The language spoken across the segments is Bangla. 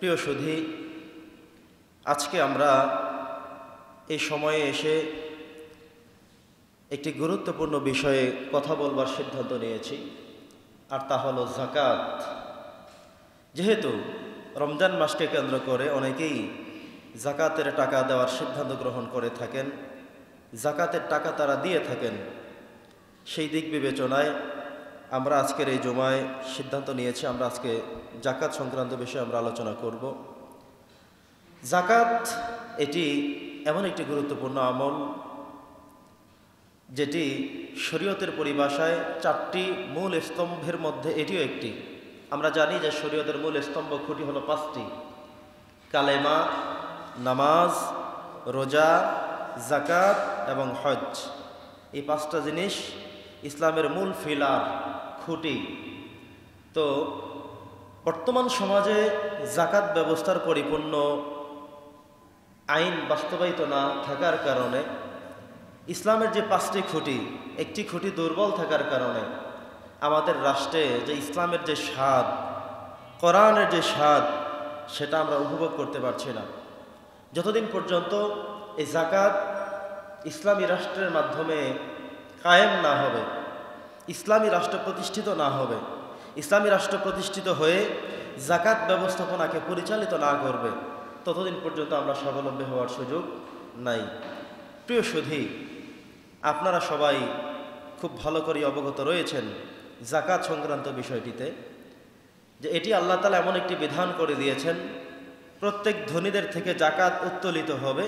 প্রিয় সুধী, আজকে আমরা এই সময়ে এসে একটি গুরুত্বপূর্ণ বিষয়ে কথা বলবার সিদ্ধান্ত নিয়েছি, আর তা হলো যাকাত। যেহেতু রমজান মাসকে কেন্দ্র করে অনেকেই যাকাতের টাকা দেওয়ার সিদ্ধান্ত গ্রহণ করে থাকেন, যাকাতের টাকা তারা দিয়ে থাকেন, সেই দিক বিবেচনায় আমরা আজকের এই জুমায় সিদ্ধান্ত নিয়েছি আমরা আজকে যাকাত সংক্রান্ত বিষয়ে আমরা আলোচনা করব। যাকাত এটি এমন একটি গুরুত্বপূর্ণ আমল যেটি শরীয়তের পরিভাষায় 4টি মূল স্তম্ভের মধ্যে এটিও একটি। আমরা জানি যে শরীয়তের মূল স্তম্ভ খুঁটি হলো 5টি: কালেমা, নামাজ, রোজা, যাকাত এবং হজ। এই 5টা জিনিস ইসলামের মূল ফিলার, খুঁটি। তো বর্তমান সমাজে যাকাত ব্যবস্থার পরিপূর্ণ আইন বাস্তবায়িত না থাকার কারণে ইসলামের যে 5টি খুঁটি, একটি খুঁটি দুর্বল থাকার কারণে আমাদের রাষ্ট্রে যে ইসলামের যে স্বাদ, কোরআনের যে স্বাদ, সেটা আমরা উপভোগ করতে পারছি না। যতদিন পর্যন্ত এই যাকাত ইসলামী রাষ্ট্রের মাধ্যমে কায়েম না হবে, ইসলামী রাষ্ট্র প্রতিষ্ঠিত না হবে, ইসলামী রাষ্ট্র প্রতিষ্ঠিত হয়ে যাকাত ব্যবস্থাপনাকে পরিচালিত না করবে, ততদিন পর্যন্ত আমরা স্বাবলম্বী হওয়ার সুযোগ নাই। প্রিয় সুধী, আপনারা সবাই খুব ভালো করে অবগত রয়েছেন যাকাত সংক্রান্ত বিষয়টিতে, যে এটি আল্লাহ তাআলা এমন একটি বিধান করে দিয়েছেন, প্রত্যেক ধনীদের থেকে যাকাত উত্তোলিত হবে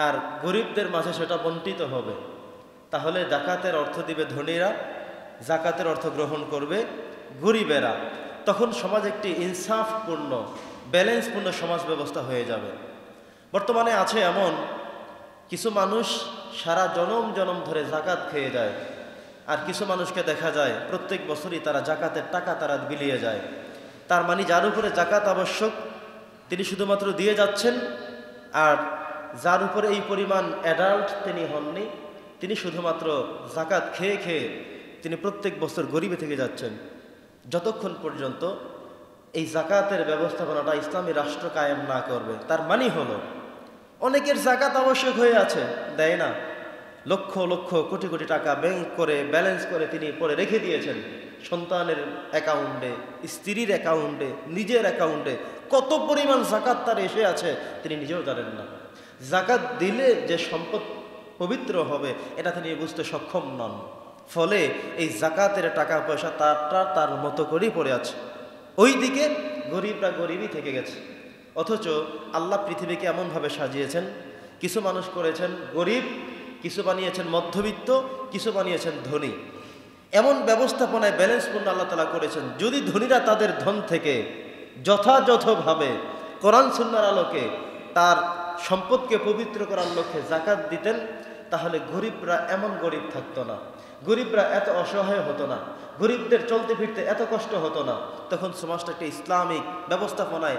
আর গরিবদের মাঝে সেটা বণ্টিত হবে। তাহলে যাকাতের অর্থ দিবে ধনীরা, যাকাতের অর্থ গ্রহণ করবে গরিবেরা। তখন সমাজ একটি ইনসাফপূর্ণ, ব্যালেন্সপূর্ণ সমাজ ব্যবস্থা হয়ে যাবে। বর্তমানে আছে এমন কিছু মানুষ সারা জনম জনম ধরে যাকাত খেয়ে যায়, আর কিছু মানুষকে দেখা যায় প্রত্যেক বছরই তারা যাকাতের টাকা তারা বিলিয়ে যায়। তার মানে যার উপরে যাকাত আবশ্যক তিনি শুধুমাত্র দিয়ে যাচ্ছেন, আর যার উপরে এই পরিমাণ অ্যাডাল্ট তিনি হননি, তিনি শুধুমাত্র যাকাত খেয়ে খেয়ে তিনি প্রত্যেক বছর গরিবে থেকে যাচ্ছেন, যতক্ষণ পর্যন্ত এই যাকাতের ব্যবস্থাপনাটা ইসলামী রাষ্ট্র কায়েম না করবে। তার মানে হলো অনেকের যাকাত আবশ্যক হয়ে আছে, দেয় না, লক্ষ লক্ষ কোটি কোটি টাকা ব্যাংক করে ব্যালেন্স করে তিনি পরে রেখে দিয়েছেন সন্তানের অ্যাকাউন্টে, স্ত্রীর অ্যাকাউন্টে, নিজের অ্যাকাউন্টে। কত পরিমাণ যাকাত তার এসে আছে তিনি নিজেও জানেন না। যাকাত দিলে যে সম্পদ পবিত্র হবে এটা তিনি বুঝতে সক্ষম নন। ফলে এই যাকাতের টাকা পয়সা তার মতো করেই পড়ে আছে, ওইদিকে গরিবরা গরিবই থেকে গেছে। অথচ আল্লাহ পৃথিবীকে এমনভাবে সাজিয়েছেন, কিছু মানুষ করেছেন গরিব, কিছু বানিয়েছেন মধ্যবিত্ত, কিছু বানিয়েছেন ধনী। এমন ব্যবস্থাপনায় ব্যালেন্সপূর্ণ আল্লাহ তাআলা করেছেন, যদি ধনীরা তাদের ধন থেকে যথাযথভাবে কোরআন সুন্নাহর আলোকে তার সম্পদকে পবিত্র করার লক্ষ্যে যাকাত দিতেন, তাহলে গরিবরা এমন গরিব থাকতো না, গরিবরা এত অসহায় হতো না, গরিবদের চলতে ফিরতে এত কষ্ট হতো না। তখন সমাজটা একটা ইসলামিক ব্যবস্থাপনায়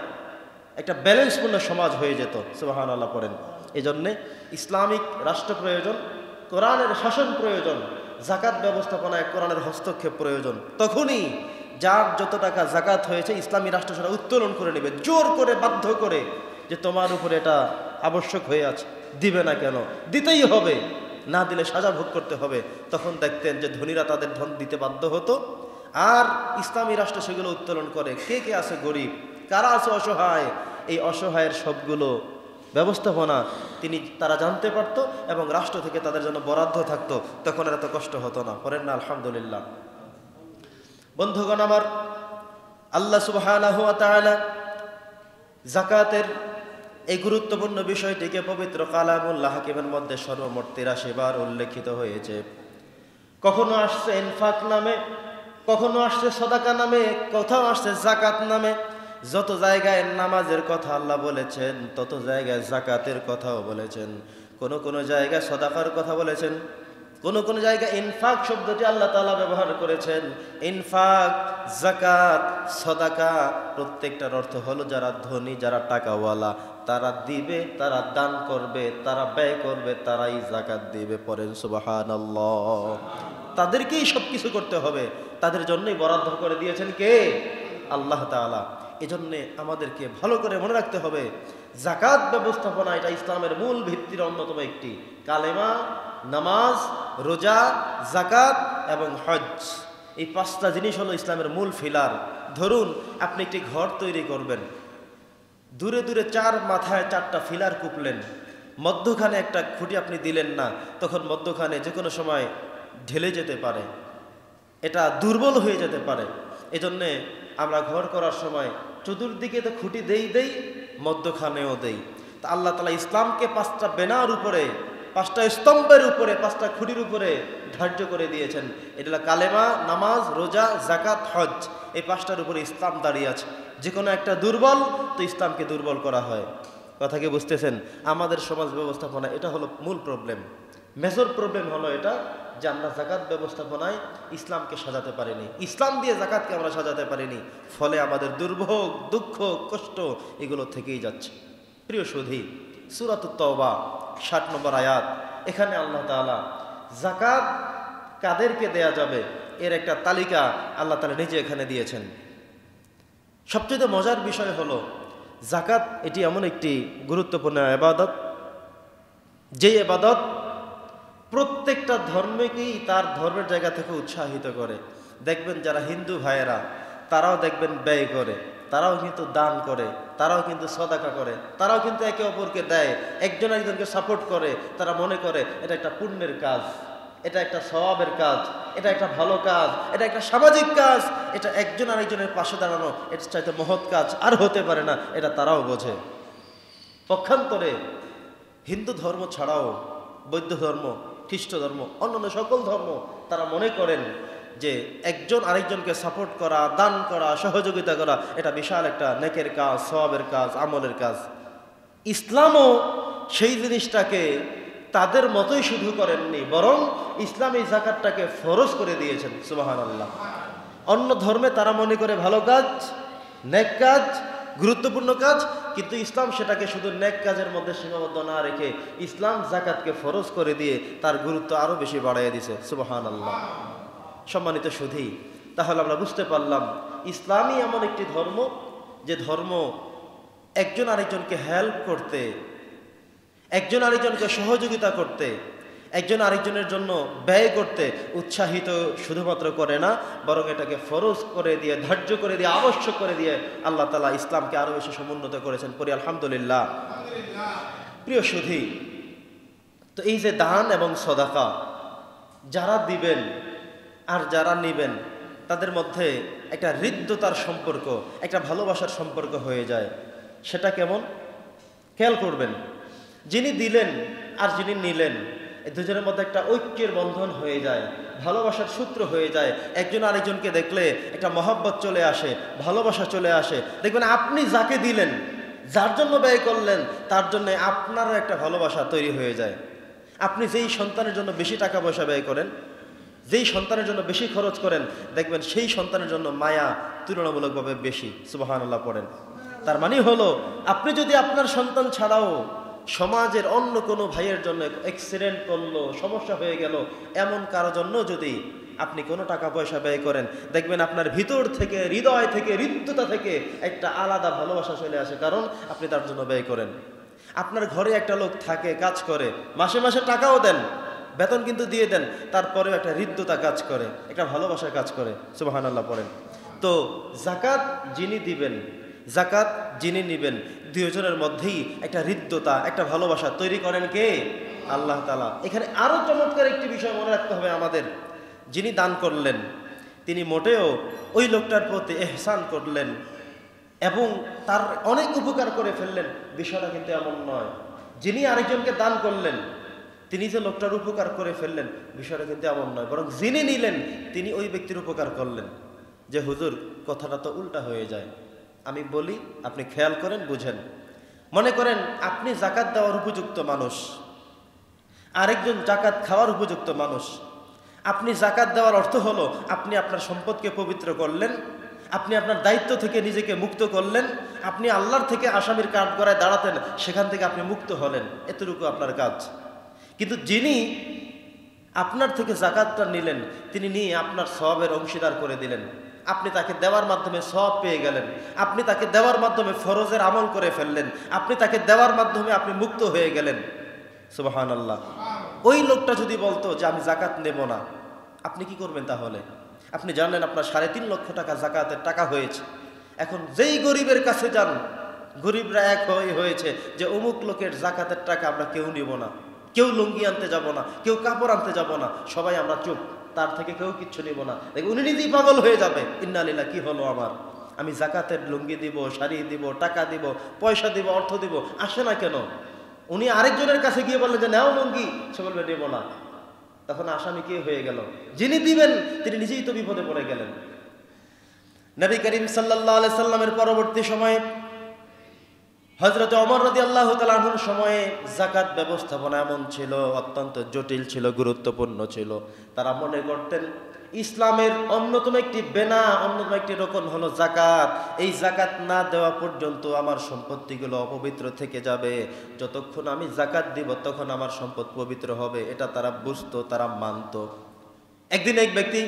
একটা ব্যালেন্সপূর্ণ সমাজ হয়ে যেত। সুবহানাল্লাহ পড়েন। এই জন্যে ইসলামিক রাষ্ট্র প্রয়োজন, কোরআনের শাসন প্রয়োজন, যাকাত ব্যবস্থাপনায় কোরআনের হস্তক্ষেপ প্রয়োজন। তখনই যার যত টাকা যাকাত হয়েছে ইসলামী রাষ্ট্র সেটা উত্তোলন করে নেবে, জোর করে বাধ্য করে, যে তোমার উপরে এটা আবশ্যক হয়ে আছে, দিবে না কেন, দিতেই হবে, না দিলে সাজা ভোগ করতে হবে। তখন দেখতেন যে ধনীরা তাদের ধন দিতে বাধ্য হতো, আর ইসলামী রাষ্ট্র সেগুলো উত্তোলন করে। কে কে আছে গরিব, কারা আছে অসহায়, এই অসহায়ের সবগুলো ব্যবস্থাপনা তারা জানতে পারতো এবং রাষ্ট্র থেকে তাদের জন্য বরাদ্দ থাকতো। তখন আর এত কষ্ট হতো না। পড়েন না আলহামদুলিল্লাহ। বন্ধুগণ আমার, আল্লাহ সুবহানাহু ওয়া তাআলা যাকাতের এই গুরুত্বপূর্ণ বিষয়টিকে পবিত্র কালামুল্লাহ হাকিমের মধ্যে সর্বমোট 83 বার উল্লেখিত হয়েছে। কখনো আসছে ইনফাক নামে, কখনো আসছে সাদাকা নামে, কোথাও আসছে যাকাত নামে। যত জায়গায় নামাজের কথা আল্লাহ বলেছেন, তত জায়গায় যাকাতের কথাও বলেছেন। কোন কোন জায়গায় সাদাকার কথা বলেছেন, কোন কোন জায়গায় ইনফাক শব্দটি আল্লাহ তাআলা ব্যবহার করেছেন। ইনফাক, যাকাত, সাদাকা প্রত্যেকটার অর্থ হলো যারা ধনী, যারা টাকাওয়ালা, তারা দিবে, তারা দান করবে, তারা ব্যয় করবে, তারাই যাকাত দিবে। পড়েন সুবহানাল্লাহ। তাদেরকেই সবকিছু করতে হবে, তাদের জন্যই বরাদ্দ করে দিয়েছেন কে? আল্লাহ তাআলা। এজন্যে আমাদেরকে ভালো করে মনে রাখতে হবে, জাকাত ব্যবস্থাপনা এটা ইসলামের মূল ভিত্তির অন্যতম একটি। কালেমা, নামাজ, রোজা, জাকাত এবং হজ, এই 5টা জিনিস হলো ইসলামের মূল ফিলার। ধরুন আপনি একটি ঘর তৈরি করবেন, দূরে দূরে 4 মাথায় 4টা ফিলার কুপলেন, মধ্যখানে একটা খুঁটি আপনি দিলেন না, তখন মধ্যখানে যে কোনো সময় ঢেলে যেতে পারে, এটা দুর্বল হয়ে যেতে পারে। এজন্যে আমরা ঘর করার সময় চতুর্দিকে তো খুঁটি দেই, মধ্যখানেও দেই। তা আল্লাহ তাআলা ইসলামকে 5টা বেনার উপরে, 5টা স্তম্ভের উপরে, 5টা খুঁটির উপরে ধার্য করে দিয়েছেন। এটা হলো কালেমা, নামাজ, রোজা, জাকাত, হজ। এই 5টার উপরে ইসলাম দাঁড়িয়ে আছে। যে কোনো একটা দুর্বল তো ইসলামকে দুর্বল করা হয়। কথা কি বুঝতেছেন? আমাদের সমাজ ব্যবস্থাপনা এটা হলো মূল প্রবলেম, মেজর প্রবলেম হলো এটা, যে আমরা জাকাত ব্যবস্থাপনায় ইসলামকে সাজাতে পারিনি, ইসলাম দিয়ে জাকাতকে আমরা সাজাতে পারিনি। ফলে আমাদের দুর্ভোগ, দুঃখ, কষ্ট এগুলো থেকেই যাচ্ছে। প্রিয় সুধী, সূরাতুত তাওবা 60 নম্বর আয়াত, এখানে আল্লাহ তাআলা জাকাত কাদেরকে দেয়া যাবে এর একটা তালিকা আল্লাহ তাআলা নিজে এখানে দিয়েছেন। সবচেয়ে মজার বিষয় হলো জাকাত এটি এমন একটি গুরুত্বপূর্ণ ইবাদত, যে ইবাদত প্রত্যেকটা ধর্মকেই তার ধর্মের জায়গা থেকে উৎসাহিত করে। দেখবেন যারা হিন্দু ভাইয়েরা, তারাও দেখবেন ব্যয় করে, তারাও কিন্তু দান করে, তারাও কিন্তু সদাকা করে, তারাও কিন্তু একে অপরকে দেয়, একজন আরেকজনকে সাপোর্ট করে। তারা মনে করে এটা একটা পুণ্যের কাজ, এটা একটা সওয়াবের কাজ, এটা একটা ভালো কাজ, এটা একটা সামাজিক কাজ, এটা একজন আরেকজনের পাশে দাঁড়ানো, এটা চাইতে মহৎ কাজ আর হতে পারে না, এটা তারাও বোঝে। পক্ষান্তরে হিন্দু ধর্ম ছাড়াও বৌদ্ধ ধর্ম, খ্রিস্ট ধর্ম, অন্যান্য সকল ধর্ম, তারা মনে করেন যে একজন আরেকজনকে সাপোর্ট করা, দান করা, সহযোগিতা করা এটা বিশাল একটা নেকের কাজ, সওয়াবের কাজ, আমলের কাজ। ইসলামও সেই জিনিসটাকে তাদের মতোই শুধু করেননি, বরং ইসলাম এই যাকাতটাকে ফরজ করে দিয়েছেন। সুবহানাল্লাহ। অন্য ধর্মে তারা মনে করে ভালো কাজ, নেক কাজ, গুরুত্বপূর্ণ কাজ, কিন্তু ইসলাম সেটাকে শুধু নেক কাজের মধ্যে সীমাবদ্ধ না রেখে ইসলাম যাকাতকে ফরজ করে দিয়ে তার গুরুত্ব আরো বেশি বাড়াইয়া দিয়েছে। সুবহানাল্লাহ। সম্মানিত সুধী, তাহলে আমরা বুঝতে পারলাম ইসলামই এমন একটি ধর্ম, যে ধর্ম একজন আরেকজনকে হেল্প করতে, একজন আরেকজনকে সহযোগিতা করতে, একজন আরেকজনের জন্য ব্যয় করতে উৎসাহিত শুধুমাত্র করে না, বরং এটাকে ফরজ করে দিয়ে, ধার্য করে দিয়ে, আবশ্যক করে দিয়ে আল্লাহ তাআলা ইসলামকে আরো বেশি সমুন্নত করেছেন। পড়ি আলহামদুলিল্লাহ। প্রিয় সুধী, তো এই যে দান এবং সদাকা, যারা দিবেন আর যারা নিবেন তাদের মধ্যে একটা হৃদ্যতার সম্পর্ক, একটা ভালোবাসার সম্পর্ক হয়ে যায়। সেটা কেমন? খেয়াল করবেন, যিনি দিলেন আর যিনি নিলেন, এই দুজনের মধ্যে একটা ঐক্যের বন্ধন হয়ে যায়, ভালোবাসার সূত্র হয়ে যায়। একজন আরেকজনকে দেখলে একটা মহব্বত চলে আসে, ভালোবাসা চলে আসে। দেখবেন আপনি যাকে দিলেন, যার জন্য ব্যয় করলেন, তার জন্য আপনারও একটা ভালোবাসা তৈরি হয়ে যায়। আপনি যেই সন্তানের জন্য বেশি টাকা পয়সা ব্যয় করেন, যেই সন্তানের জন্য বেশি খরচ করেন, দেখবেন সেই সন্তানের জন্য মায়া তুলনামূলকভাবে বেশি। সুবহানাল্লাহ পড়েন। তার মানে হলো, আপনি যদি আপনার সন্তান ছাড়াও সমাজের অন্য কোনো ভাইয়ের জন্য অ্যাক্সিডেন্ট করলো, সমস্যা হয়ে গেল, এমন কারোর জন্য যদি আপনি কোনো টাকা পয়সা ব্যয় করেন, দেখবেন আপনার ভিতর থেকে, হৃদয় থেকে, হৃদ্যতা থেকে একটা আলাদা ভালোবাসা চলে আসে, কারণ আপনি তার জন্য ব্যয় করেন। আপনার ঘরে একটা লোক থাকে, কাজ করে, মাসে মাসে টাকাও দেন, বেতন কিন্তু দিয়ে দেন, তারপরেও একটা হৃদ্যতা কাজ করে, একটা ভালোবাসা কাজ করে। সুবহানাল্লাহ পড়েন। তো জাকাত যিনি দিবেন, জাকাত যিনি নিবেন, দুজনের মধ্যেই একটা হৃদ্যতা, একটা ভালোবাসা তৈরি করেন কে? আল্লাহ তাআলা। এখানে আরো চমৎকার একটি বিষয় মনে রাখতে হবে আমাদের, যিনি দান করলেন তিনি মোটেও ওই লোকটার প্রতি ইহসান করলেন এবং তার অনেক উপকার করে ফেললেন, বিষয়টা কিন্তু এমন নয়। যিনি আরেকজনকে দান করলেন তিনি যে লোকটার উপকার করে ফেললেন, বিষয়টা কিন্তু এমন নয়, বরং যিনি নিলেন তিনি ওই ব্যক্তির উপকার করলেন। যে হুজুর, কথাটা তো উল্টা হয়ে যায়। আমি বলি, আপনি খেয়াল করেন, বুঝেন। মনে করেন আপনি জাকাত দেওয়ার উপযুক্ত মানুষ, আরেকজন জাকাত খাওয়ার উপযুক্ত মানুষ। আপনি জাকাত দেওয়ার অর্থ হলো আপনি আপনার সম্পদকে পবিত্র করলেন, আপনি আপনার দায়িত্ব থেকে নিজেকে মুক্ত করলেন, আপনি আল্লাহর থেকে আসামির কাঠগড়ায় দাঁড়াতেন, সেখান থেকে আপনি মুক্ত হলেন, এতটুকু আপনার কাজ। কিন্তু যিনি আপনার থেকে জাকাতটা নিলেন, তিনি নিয়ে আপনার সওয়াবের অংশীদার করে দিলেন, আপনি তাকে দেওয়ার মাধ্যমে সওয়াব পেয়ে গেলেন, আপনি তাকে দেওয়ার মাধ্যমে ফরজের আমল করে ফেললেন, আপনি তাকে দেওয়ার মাধ্যমে আপনি মুক্ত হয়ে গেলেন। সুবহানাল্লাহ। ওই লোকটা যদি বলতো যে আমি জাকাত নেব না, আপনি কি করবেন তাহলে? আপনি জানেন আপনার 3.5 লক্ষ টাকা জাকাতের টাকা হয়েছে। এখন যেই গরিবের কাছে যান, গরিবরা এক হয়েছে যে অমুক লোকের জাকাতের টাকা আমরা কেউ নিব না, কেউ লুঙ্গি আনতে যাব না, কেউ কাপড় আনতে যাব না, সবাই আমরা চুপ, তার থেকে কেউ কিচ্ছু নিব না। দেখুন উনি নিজেই পাগল হয়ে যাবে, ইন্না লিল্লাহ, কি হলো আমার, আমি জাকাতের লুঙ্গি দিব, শাড়ি দিব, টাকা দিব, পয়সা দিব, অর্থ দিব, আসে না কেন? উনি আরেকজনের কাছে গিয়ে বললেন যে নাও লুঙ্গি, সে বলবে নেব না। তখন আসামি কে হয়ে গেল? যিনি দিবেন তিনি নিজেই তো বিপদে পড়ে গেলেন। নবী করিম সাল্লাল্লাহু আলাইহি সাল্লামের পরবর্তী সময়ে হযরত ওমর রাদিয়াল্লাহু তাআলা আনহুর সময়ে যাকাত ব্যবস্থাপনা এমন ছিল, অত্যন্ত জটিল ছিল, গুরুত্বপূর্ণ ছিল। তারা মনে করতেন ইসলামের অন্যতম একটি বেনা, অন্যতম একটি রকম হলো যাকাত। এই যাকাত না দেওয়া পর্যন্ত আমার সম্পত্তিগুলো অপবিত্র থেকে যাবে, যতক্ষণ আমি যাকাত দিব তখন আমার সম্পদ পবিত্র হবে। এটা তারা বুঝতো, তারা মানতো। একদিন এক ব্যক্তি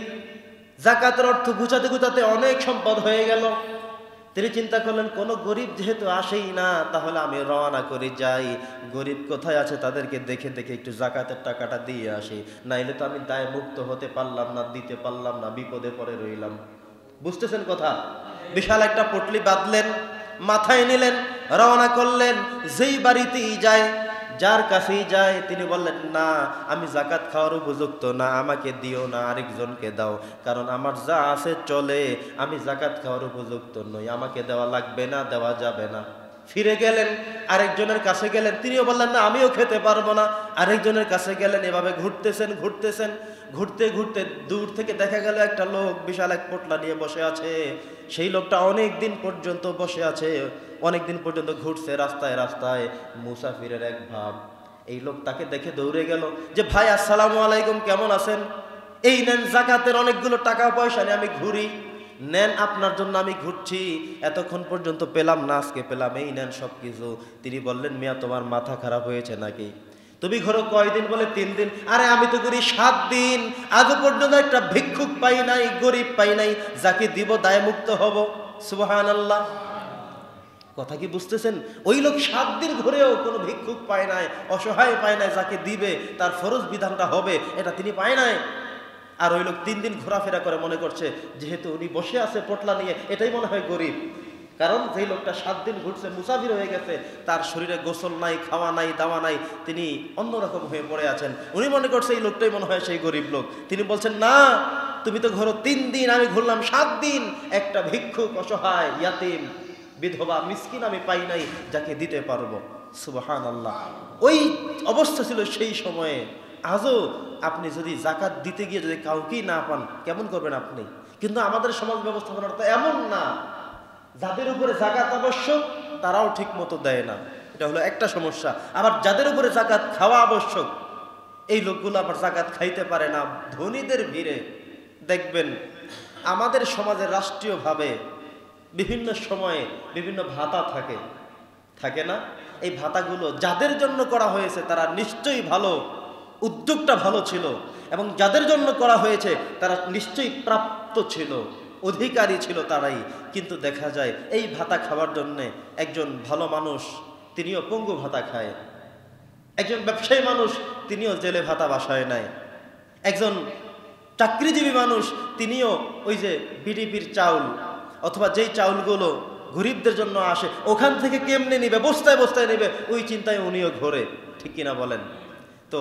যাকাতের অর্থ গুছাতে গুছাতে অনেক সম্পদ হয়ে গেল। তিনি চিন্তা করলেন কোনো গরিব যেহেতু আসেই না, তাহলে আমি রওনা করে যাই, গরিব কোথায় আছে তাদেরকে দেখে দেখে একটু জাকাতের টাকাটা দিয়ে আসি, নাইলে তো আমি দায় মুক্ত হতে পারলাম না, দিতে পারলাম না, বিপদে পড়ে রইলাম। বুঝতেছেন কথা? বিশাল একটা পটলি বাঁধলেন, মাথায় নিলেন, রওনা করলেন। যেই বাড়িতেই যায়, যার কাছেই যায়, তিনি বললেন না আমি যাকাত খাওয়ার উপযুক্ত না, আমাকে দিও না, আরেকজনকে দাও, কারণ আমার যা আছে চলে, আমি যাকাত খাওয়ার উপযুক্ত নই, আমাকে দেওয়া লাগবে না, দেওয়া যাবে না। ফিরে গেলেন, আরেকজনের কাছে গেলেন, তিনিও বললেন না আমিও খেতে পারবো না, আরেকজনের কাছে গেলেন। এভাবে ঘুরতেছেন ঘুরতেছেন, ঘুরতে ঘুরতে দূর থেকে দেখা গেল একটা লোক বিশাল এক পোটলা নিয়ে বসে আছে। সেই লোকটা অনেক দিন পর্যন্ত বসে আছে, অনেক দিন পর্যন্ত ঘুরছে রাস্তায় রাস্তায়, মুসাফিরের এক ভাব। এই লোক তাকে দেখে দৌড়ে গেল যে ভাই আসসালামু আলাইকুম, কেমন আছেন? এই নেন জাকাতের অনেকগুলো টাকা পয়সা নিয়ে আমি ঘুরি, নেন আপনার জন্য আমি ঘুরছি, এতক্ষণ পর্যন্ত পেলাম না, আজকে পেলাম, এই নেন সব কিছু। তিনি বললেন মিয়া তোমার মাথা খারাপ হয়েছে নাকি? তুমি ঘরে কয়দিন? বলে 3 দিন। আরে আমি তো করি 7 দিন, আজও পর্যন্ত একটা ভিক্ষুক পাই নাই, গরিব পাই নাই, যাকে দিব দায় মুক্ত হব। সুবহানাল্লাহ। কথা কি বুঝতেছেন? ওই লোক 7 দিন ঘুরেও কোনো ভিক্ষুক পায় নাই, অসহায় পায় নাই, যাকে দিবে তার ফরজ বিধানটা হবে এটা তিনি পায় নাই। আর ওই লোক 3 দিন ঘোরাফেরা করে মনে করছে যেহেতু উনি বসে আছে পোটলা নিয়ে, এটাই মনে হয় গরিব। কারণ যেই লোকটা 7 দিন ঘুরছে, মুসাফির হয়ে গেছে, তার শরীরে গোসল নাই, খাওয়া নাই, দাওয়া নাই, তিনি অন্যরকম হয়ে পড়ে আছেন। উনি মনে করছে এই লোকটাই মনে হয় সেই গরিব লোক। তিনি বলছেন না তুমি তো ঘোরো 3 দিন, আমি ঘুরলাম 7 দিন, একটা ভিক্ষুক, অসহায়, ইয়াতিম, বিধবা, মিসকিন আমি পাই নাই যাকে দিতে পারবো। সুবহানাল্লাহ। ওই অবস্থা ছিল সেই সময়ে। আজও আপনি যদি যাকাত দিতে গিয়ে যদি কাউকেই না পান, কেমন করবেন আপনি? কিন্তু আমাদের সমাজ ব্যবস্থাপনাটা তো এমন না। যাদের উপরে যাকাত আবশ্যক তারাও ঠিক মতো দেয় না, এটা হলো একটা সমস্যা। আবার যাদের উপরে যাকাত খাওয়া আবশ্যক, এই লোকগুলো আবার যাকাত খাইতে পারে না। ধনীদের ভিড়ে দেখবেন আমাদের সমাজে রাষ্ট্রীয়ভাবে বিভিন্ন সময়ে বিভিন্ন ভাতা থাকে, থাকে না? এই ভাতাগুলো যাদের জন্য করা হয়েছে তারা নিশ্চয়ই ভালো, উদ্যোগটা ভালো ছিল, এবং যাদের জন্য করা হয়েছে তারা নিশ্চয়ই প্রাপ্ত ছিল, অধিকারী ছিল তারাই। কিন্তু দেখা যায় এই ভাতা খাওয়ার জন্যে একজন ভালো মানুষ তিনিও পঙ্গু ভাতা খায়, একজন ব্যবসায়ী মানুষ তিনিও জেলে ভাতা বাসায় নেয়, একজন চাকরিজীবী মানুষ তিনিও ওই যে বিডিপির চাউল অথবা যেই চাউলগুলো গরিবদের জন্য আসে ওখান থেকে কেমনে নিবে, বস্তায় বস্তায় নেবে, ওই চিন্তায় উনিও ঘোরে। ঠিক কিনা বলেন? তো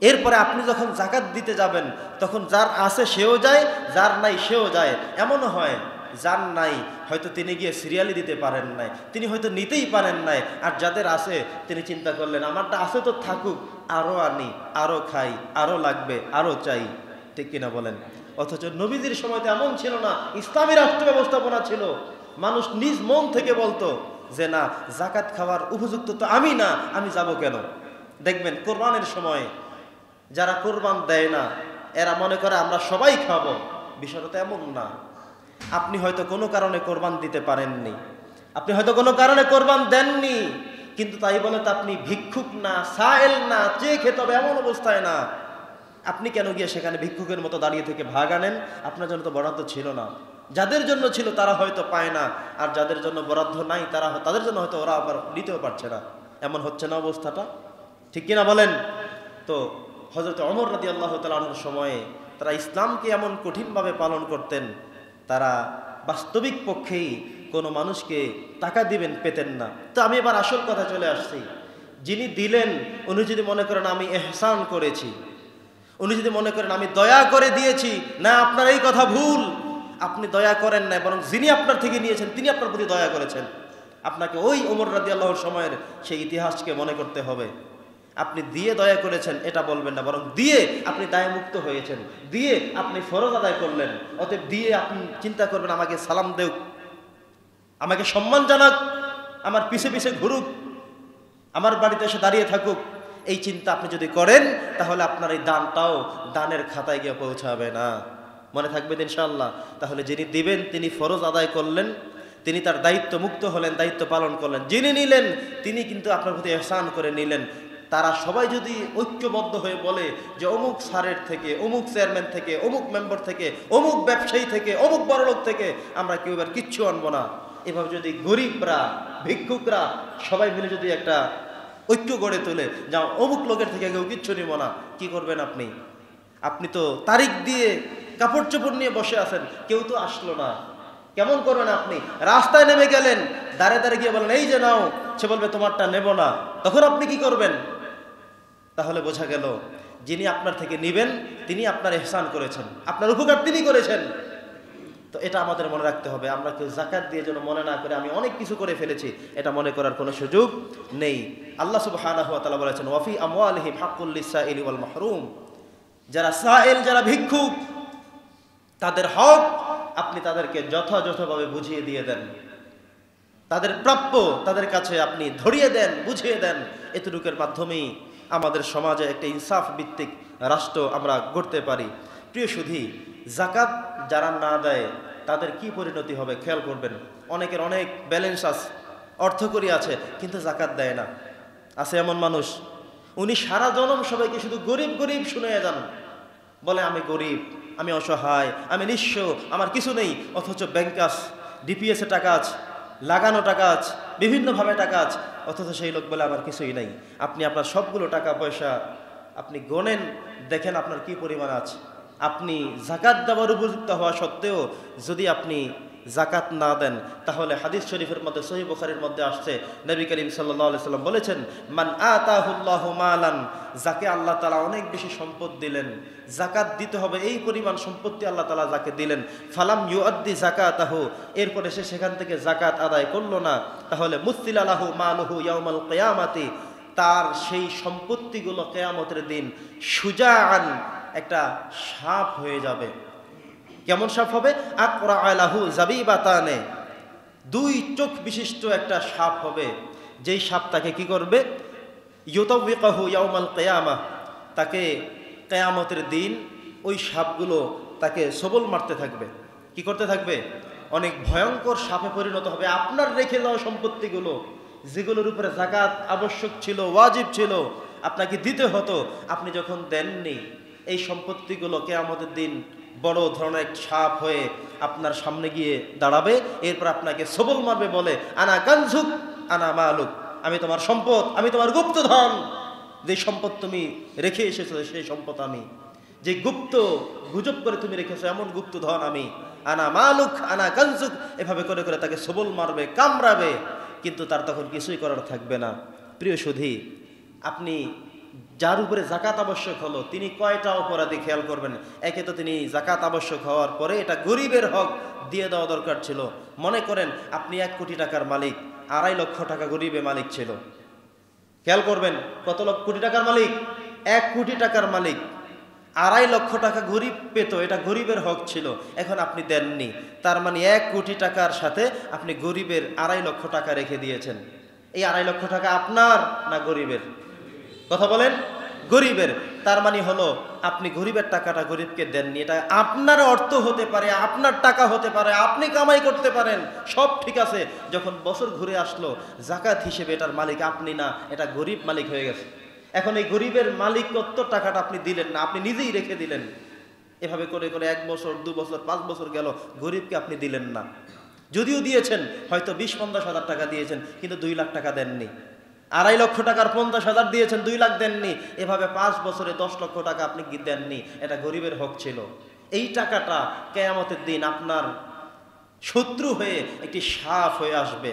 এরপরে আপনি যখন যাকাত দিতে যাবেন তখন যার আছে সেও যায়, যার নাই সেও যায়। এমনও হয় যার নাই হয়তো তিনি গিয়ে সিরিয়ালি দিতে পারেন নাই, তিনি হয়তো নিতেই পারেন নাই, আর যাদের আছে তিনি চিন্তা করলেন আমারটা আছে তো থাকুক, আরও আনি, আরও খাই, আরও লাগবে, আরও চাই। ঠিক কিনা বলেন? অথচ নবীজির সময় তো এমন ছিল না, ইসলামী রাষ্ট্র ব্যবস্থাপনা ছিল। মানুষ নিজ মন থেকে বলতো যে না, যাকাত খাওয়ার উপযুক্ত তো আমি না, আমি যাব কেন? দেখবেন কোরবানের সময় যারা কোরবান দেয় না এরা মনে করে আমরা সবাই খাবো। বিষয়টা তো এমন না। আপনি হয়তো কোনো কারণে কোরবান দিতে পারেননি, আপনি হয়তো কোনো কারণে কোরবান দেননি, কিন্তু তাই বলে তো আপনি ভিক্ষুক না, সায়েল না, চেয়ে খেতে হবে এমন অবস্থায় না। আপনি কেন গিয়ে সেখানে ভিক্ষুকের মতো দাঁড়িয়ে থেকে ভাগ আনেন? আপনার জন্য তো বরাদ্দ ছিল না। যাদের জন্য ছিল তারা হয়তো পায় না, আর যাদের জন্য বরাদ্দ নাই তাদের জন্য হয়তো ওরা আবার নিতেও পারছে না। এমন হচ্ছে না অবস্থাটা? ঠিক কিনা বলেন? তো হযরত ওমর রাদিয়াল্লাহু তাআলা আনহুর সময়ে তারা ইসলামকে এমন কঠিনভাবে পালন করতেন, তারা বাস্তবিক পক্ষেই কোনো মানুষকে টাকা দিবেন পেতেন না। তো আমি এবার আসল কথা চলে আসছি। যিনি দিলেন উনি যদি মনে করেন আমি ইহসান করেছি, উনি যদি মনে করেন আমি দয়া করে দিয়েছি, না, আপনার এই কথা ভুল। আপনি দয়া করেন না, বরং যিনি আপনার থেকে নিয়েছেন তিনি আপনার প্রতি দয়া করেছেন। আপনাকে ওই ওমর রাদিয়াল্লাহুর সময়ের সেই ইতিহাসকে মনে করতে হবে। আপনি দিয়ে দয়া করেছেন এটা বলবেন না, বরং দিয়ে আপনি দায়মুক্ত হয়েছেন, দিয়ে আপনি ফরজ আদায় করলেন। অতএব দিয়ে আপনি চিন্তা করবেন আমাকে সালাম দেও, আমাকে সম্মান জানাক, আমার পিছে পিছে ঘুরুক, আমার বাড়িতে এসে দাঁড়িয়ে থাকুক। এই চিন্তা আপনি যদি করেন তাহলে আপনার এই দানটাও দানের খাতায় গিয়ে পৌঁছাবে না। মনে থাকবে ইনশাআল্লাহ। তাহলে যিনি দিবেন তিনি ফরজ আদায় করলেন, তিনি তার দায়িত্ব মুক্ত হলেন, দায়িত্ব পালন করলেন। যিনি নিলেন তিনি কিন্তু আপনার প্রতি ইহসান করে নিলেন। তারা সবাই যদি ঐক্যবদ্ধ হয়ে বলে যে অমুক স্যারের থেকে, অমুক চেয়ারম্যান থেকে, অমুক মেম্বার থেকে, অমুক ব্যবসায়ী থেকে, অমুক বড়লোক থেকে আমরা কেউ এবার কিচ্ছু আনবো না, এভাবে যদি গরিবরা, ভিক্ষুকরা সবাই মিলে যদি একটা ঐক্য গড়ে তোলে, যা অমুক লোকের থেকে কেউ কিচ্ছু নিব না, কি করবেন আপনি? আপনি তো তারিখ দিয়ে কাপড় চোপড় নিয়ে বসে আছেন, কেউ তো আসলো না, কেমন করবেন আপনি? রাস্তায় নেমে গেলেন, দাঁড়ে দাঁড়িয়ে গিয়ে বলেন এই যে নাও, সে বলবে তোমারটা নেব না, তখন আপনি কি করবেন? তাহলে বোঝা গেল যিনি আপনার থেকে নিবেন তিনি আপনার ইহসান করেছেন, আপনার উপকার তিনি করেছেন। তো এটা আমাদের মনে রাখতে হবে। আমরা কেউ যাকাত দিয়ে যেন মনে না করে আমি অনেক কিছু করে ফেলেছি, এটা মনে করার কোনো সুযোগ নেই। আল্লাহ সুবহানাহু ওয়া তাআলা বলেছেন ওয়াফি আমওয়ালিহিম হাক্কুল লিসাইলি ওয়াল মাহরুম, যারা সাইল, যারা ভিক্ষুক, তাদের হক আপনি তাদেরকে যথাযথভাবে বুঝিয়ে দিয়ে দেন, তাদের প্রাপ্য তাদের কাছে আপনি ধরিয়ে দেন, বুঝিয়ে দেন। এতটুকুর মাধ্যমেই আমাদের সমাজে একটা ইনসাফ ভিত্তিক রাষ্ট্র আমরা গড়তে পারি। প্রিয় সুধী, যাকাত যারা না দেয় তাদের কি পরিণতি হবে খেয়াল করবেন। অনেকের অনেক ব্যালেন্স আছে, অর্থকরী আছে, কিন্তু যাকাত দেয় না। আছে এমন মানুষ, উনি সারা জনম সবাইকে শুধু গরিব গরিব শুনে যান, বলে আমি গরিব, আমি অসহায়, আমি নিঃস্ব, আমার কিছু নেই। অথচ ব্যাংক আছে, ডিপিএসে টাকা আছে, লাগানো টাকা আছে, বিভিন্নভাবে টাকা আছে, অথচ সেই লোক বলে আমার কিছুই নাই। আপনি আপনার সবগুলো টাকা পয়সা আপনি গণেন, দেখেন আপনার কি পরিমাণ আছে। আপনি যাকাত দেওয়ার উপযুক্ত হওয়া সত্ত্বেও যদি আপনি যাকাত না দেন, তাহলে হাদিস শরীফের মধ্যে সহিহ বুখারীর মধ্যে আসছে, নবী করিম সাল্লাল্লাহু আলাইহি সাল্লাম বলেছেন মান আতাহুল্লাহু মালান, যাকে আল্লাহ তাআলা অনেক বেশি সম্পদ দিলেন, যাকাত দিতে হবে এই পরিমাণ সম্পত্তি আল্লাহ তাআলা যাকে দিলেন, ফালাম ইউআদ্দি যাকাতাহু, এরপরে সে সেখান থেকে যাকাত আদায় করলো না, তাহলে মুসিলা লাহু মালুহু ইয়াউমাল কিয়ামাতি, তার সেই সম্পত্তিগুলো কিয়ামতের দিন সুজাআন, একটা সাপ হয়ে যাবে। কেমন সাপ হবে? আকরা আলাহু জাবিবাতানে, দুই চোখ বিশিষ্ট একটা সাপ হবে, যেই সাপ তাকে কি করবে? ইউতাবিকাহু ইয়াউমাল কিয়ামাহ, তাকে কিয়ামতের দিন ওই সাপগুলো তাকে সবল মারতে থাকবে। কি করতে থাকবে? অনেক ভয়ঙ্কর সাপে পরিণত হবে। আপনার রেখে যাওয়া সম্পত্তিগুলো, যেগুলোর উপরে যাকাত আবশ্যক ছিল, ওয়াজিব ছিল, আপনাকে দিতে হতো, আপনি যখন দেননি, এই সম্পত্তিগুলো কিয়ামতের দিন বড় ধরনের এক সাপ হয়ে আপনার সামনে গিয়ে দাঁড়াবে। এরপর আপনাকে সবল মারবে, বলে আনা কানজুক আনা মালুক, আমি তোমার সম্পদ, আমি তোমার গুপ্তধন, যে সম্পদ তুমি রেখে এসেছো সেই সম্পদ আমি, যে গুপ্ত গুজব করে তুমি রেখেছো এমন গুপ্তধন আমি, আনা মালুক আনা কানজুক, এভাবে করে করে তাকে সবল মারবে, কামড়াবে, কিন্তু তার তখন কিছুই করার থাকবে না। প্রিয় সুধী, আপনি যার উপরে যাকাত আবশ্যক হলো তিনি কয়টা অপরাধী খেয়াল করবেন। একে তো তিনি যাকাত আবশ্যক হওয়ার পরে এটা গরিবের হক দিয়ে দেওয়া দরকার ছিল। মনে করেন আপনি 1 কোটি টাকার মালিক, 2.5 লক্ষ টাকা গরিবের মালিক ছিল। খেয়াল করবেন, কত কোটি টাকার মালিক? 1 কোটি টাকার মালিক, 2.5 লক্ষ টাকা গরিব পেত, এটা গরিবের হক ছিল। এখন আপনি দেননি, তার মানে 1 কোটি টাকার সাথে আপনি গরিবের 2.5 লক্ষ টাকা রেখে দিয়েছেন। এই 2.5 লক্ষ টাকা আপনার না গরিবের? কথা বলেন, গরিবের। তার মানে হলো আপনি গরিবের টাকাটা গরিবকে দেননি। এটা আপনার অর্থ হতে পারে, আপনার টাকা হতে পারে, আপনি কামাই করতে পারেন, সব ঠিক আছে। যখন বছর ঘুরে আসলো, যাকাত হিসেবে এটার মালিক আপনি না, এটা গরিব মালিক হয়ে গেছে। এখন এই গরিবের মালিকত্ব টাকাটা আপনি দিলেন না, আপনি নিজেই রেখে দিলেন। এভাবে করে করে 1 বছর 2 বছর 5 বছর গেল, গরিবকে আপনি দিলেন না। যদিও দিয়েছেন, হয়তো 20-50 হাজার টাকা দিয়েছেন, কিন্তু 2 লাখ টাকা দেননি। 2.5 লক্ষ টাকার 50,000 দিয়েছেন, 2 লাখ দেননি। এভাবে 5 বছরে 10 লক্ষ টাকা আপনি দেননি। এটা গরিবের হক ছিল। এই টাকাটা কিয়ামতের দিন আপনার শত্রু হয়ে একটি সাপ হয়ে আসবে।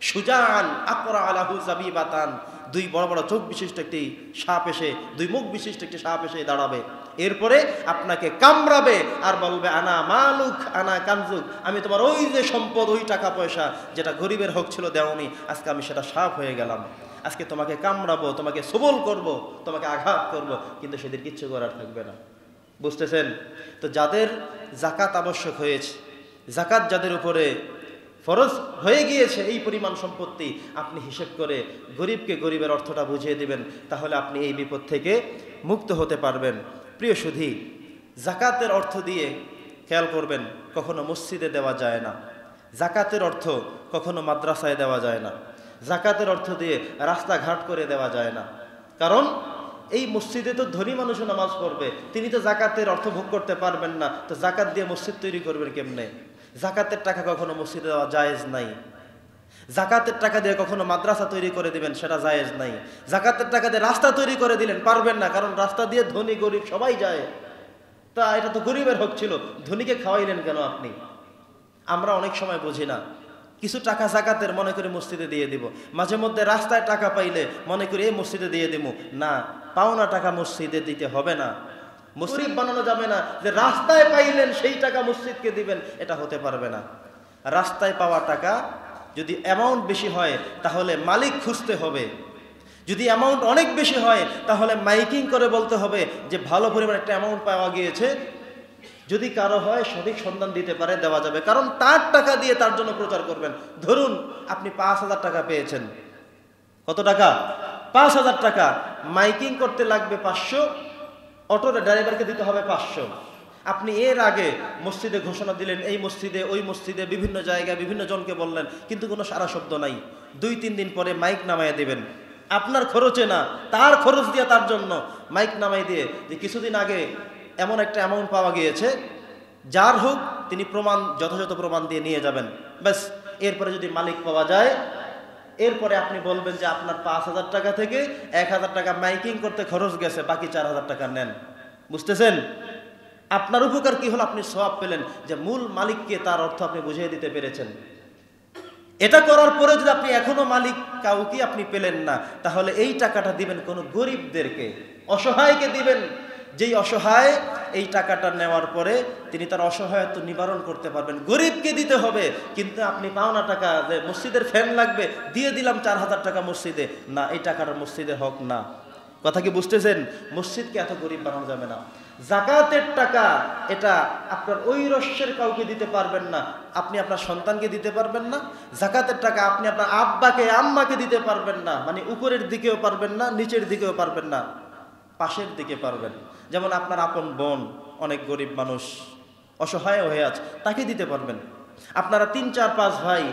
সুজান আকরা আলাহু জাবিবাতান, 2 বড় বড় চোখ বিশিষ্ট একটি সাপ এসে, 2 মুখ বিশিষ্ট একটি সাপ এসে দাঁড়াবে। এরপরে আপনাকে কামড়াবে আর বলবে, আনা মালুক আনা কানজুক, আমি তোমার ওই যে সম্পদ, ওই টাকা পয়সা যেটা গরিবের হক ছিল দেওনি, আজকে আমি সেটা সাপ হয়ে গেলাম। আজকে তোমাকে কামড়াবো, তোমাকে সবল করব, তোমাকে আঘাত করব, কিন্তু সেদিন কিচ্ছু করার থাকবে না। বুঝতেছেন? তো যাদের যাকাত আবশ্যক হয়েছে, যাকাত যাদের উপরে ফরজ হয়ে গিয়েছে, এই পরিমাণ সম্পত্তি আপনি হিসেব করে গরিবকে গরিবের অর্থটা বুঝিয়ে দিবেন, তাহলে আপনি এই বিপদ থেকে মুক্ত হতে পারবেন। প্রিয় সুধী, যাকাতের অর্থ দিয়ে খেয়াল করবেন, কখনো মসজিদে দেওয়া যায় না। যাকাতের অর্থ কখনো মাদ্রাসায় দেওয়া যায় না। যাকাতের অর্থ দিয়ে রাস্তাঘাট করে দেওয়া যায় না। কারণ এই মসজিদে তো ধনী মানুষও নামাজ পড়বে, তিনি তো যাকাতের অর্থ ভোগ করতে পারবেন না। তো যাকাত দিয়ে মসজিদ তৈরি করবেন কেমনে? যাকাতের টাকা কখনো মসজিদে দেওয়া জায়েজ নাই। যাকাতের টাকা দিয়ে কখনো মাদ্রাসা তৈরি করে দিবেন, সেটা জায়েজ নাই। যাকাতের টাকা দিয়ে রাস্তা তৈরি করে দিলেন, পারবেন না, কারণ রাস্তা দিয়ে ধনী গরিব সবাই যায়। তা এটা তো গরিবের হক ছিল, ধনীকে খাওয়াইলেন কেন আপনি? আমরা অনেক সময় বুঝি না। কিছু টাকা যাকাতের মনে করে মসজিদে দিয়ে দিব, মাঝে মধ্যে রাস্তায় টাকা পাইলে মনে করি এই মসজিদে দিয়ে দিব। না, পাওনা টাকা মসজিদে দিতে হবে না। মসজিদ বানানো যাবে না যে রাস্তায় পাইলেন সেই টাকা মসজিদকে দিবেন, এটা হতে পারবে না। রাস্তায় পাওয়া টাকা যদি অ্যামাউন্ট বেশি হয় তাহলে মালিক খুঁজতে হবে। যদি অ্যামাউন্ট অনেক বেশি হয় তাহলে মাইকিং করে বলতে হবে যে ভালো পরিমাণ একটা অ্যামাউন্ট পাওয়া গিয়েছে। যদি কারো হয় সঠিক সন্ধান দিতে পারে, দেওয়া যাবে, কারণ তার টাকা দিয়ে তার জন্য প্রচার করবেন। ধরুন আপনি 5,000 টাকা পেয়েছেন। কত টাকা? 5,000 টাকা। মাইকিং করতে লাগবে 500, অটোর ড্রাইভারকে দিতে হবে 500। আপনি এর আগে মসজিদে ঘোষণা দিলেন, এই মসজিদে ওই মসজিদে বিভিন্ন জায়গায় বিভিন্ন জনকে বললেন, কিন্তু কোনো সারা শব্দ নাই। 2-3 দিন পরে মাইক নামাইয়া দিবেন, আপনার খরচে না, তার খরচ দিয়ে তার জন্য মাইক নামাই দিয়ে যে কিছুদিন আগে এমন একটা অ্যামাউন্ট পাওয়া গিয়েছে, যার হোক তিনি প্রমাণ, যথাযথ প্রমাণ দিয়ে নিয়ে যাবেন। ব্যাস, এরপরে যদি মালিক পাওয়া যায়, এরপরে আপনি বলবেন যে আপনার 5,000 টাকা থেকে 1,000 টাকা মাইকিং করতে খরচ গেছে, বাকি 4,000 টাকা নেন। বুঝতেছেন? আপনার উপকার কি হলো? আপনি সওয়াব পেলেন যে মূল মালিককে তার অর্থ আপনি বুঝিয়ে দিতে পেরেছেন। এটা করার পরে যদি আপনি এখনো মালিক কাউকে আপনি পেলেন না, তাহলে এই টাকাটা দিবেন কোনো গরিবদেরকে, অসহায়কে দিবেন। যেই অসহায় এই টাকাটা নেওয়ার পরে তিনি তার অসহায়ত্ব নিবারণ করতে পারবেন। গরিবকে দিতে হবে, কিন্তু আপনি পাওনা টাকা যে মসজিদের ফ্যান লাগবে দিয়ে দিলাম 4,000 টাকা মসজিদে, না, এই টাকাটা মসজিদের হক না। কথা কি বুঝতেছেন? মসজিদকে এত গরিব বানানো যাবে না। যাকাতের টাকা এটা আপনার ওই রস্যের কাউকে দিতে পারবেন না, আপনি আপনার সন্তানকে দিতে পারবেন না। যাকাতের টাকা আপনি আপনার আব্বাকে আম্মাকে দিতে পারবেন না, মানে উপরের দিকেও পারবেন না, নিচের দিকেও পারবেন না, পাশের দিকে পারবেন। যেমন আপনার আপন বোন অনেক গরিব মানুষ, অসহায় হয়ে আছে, তাকে দিতে পারবেন। আপনারা 3-4-5 ভাই,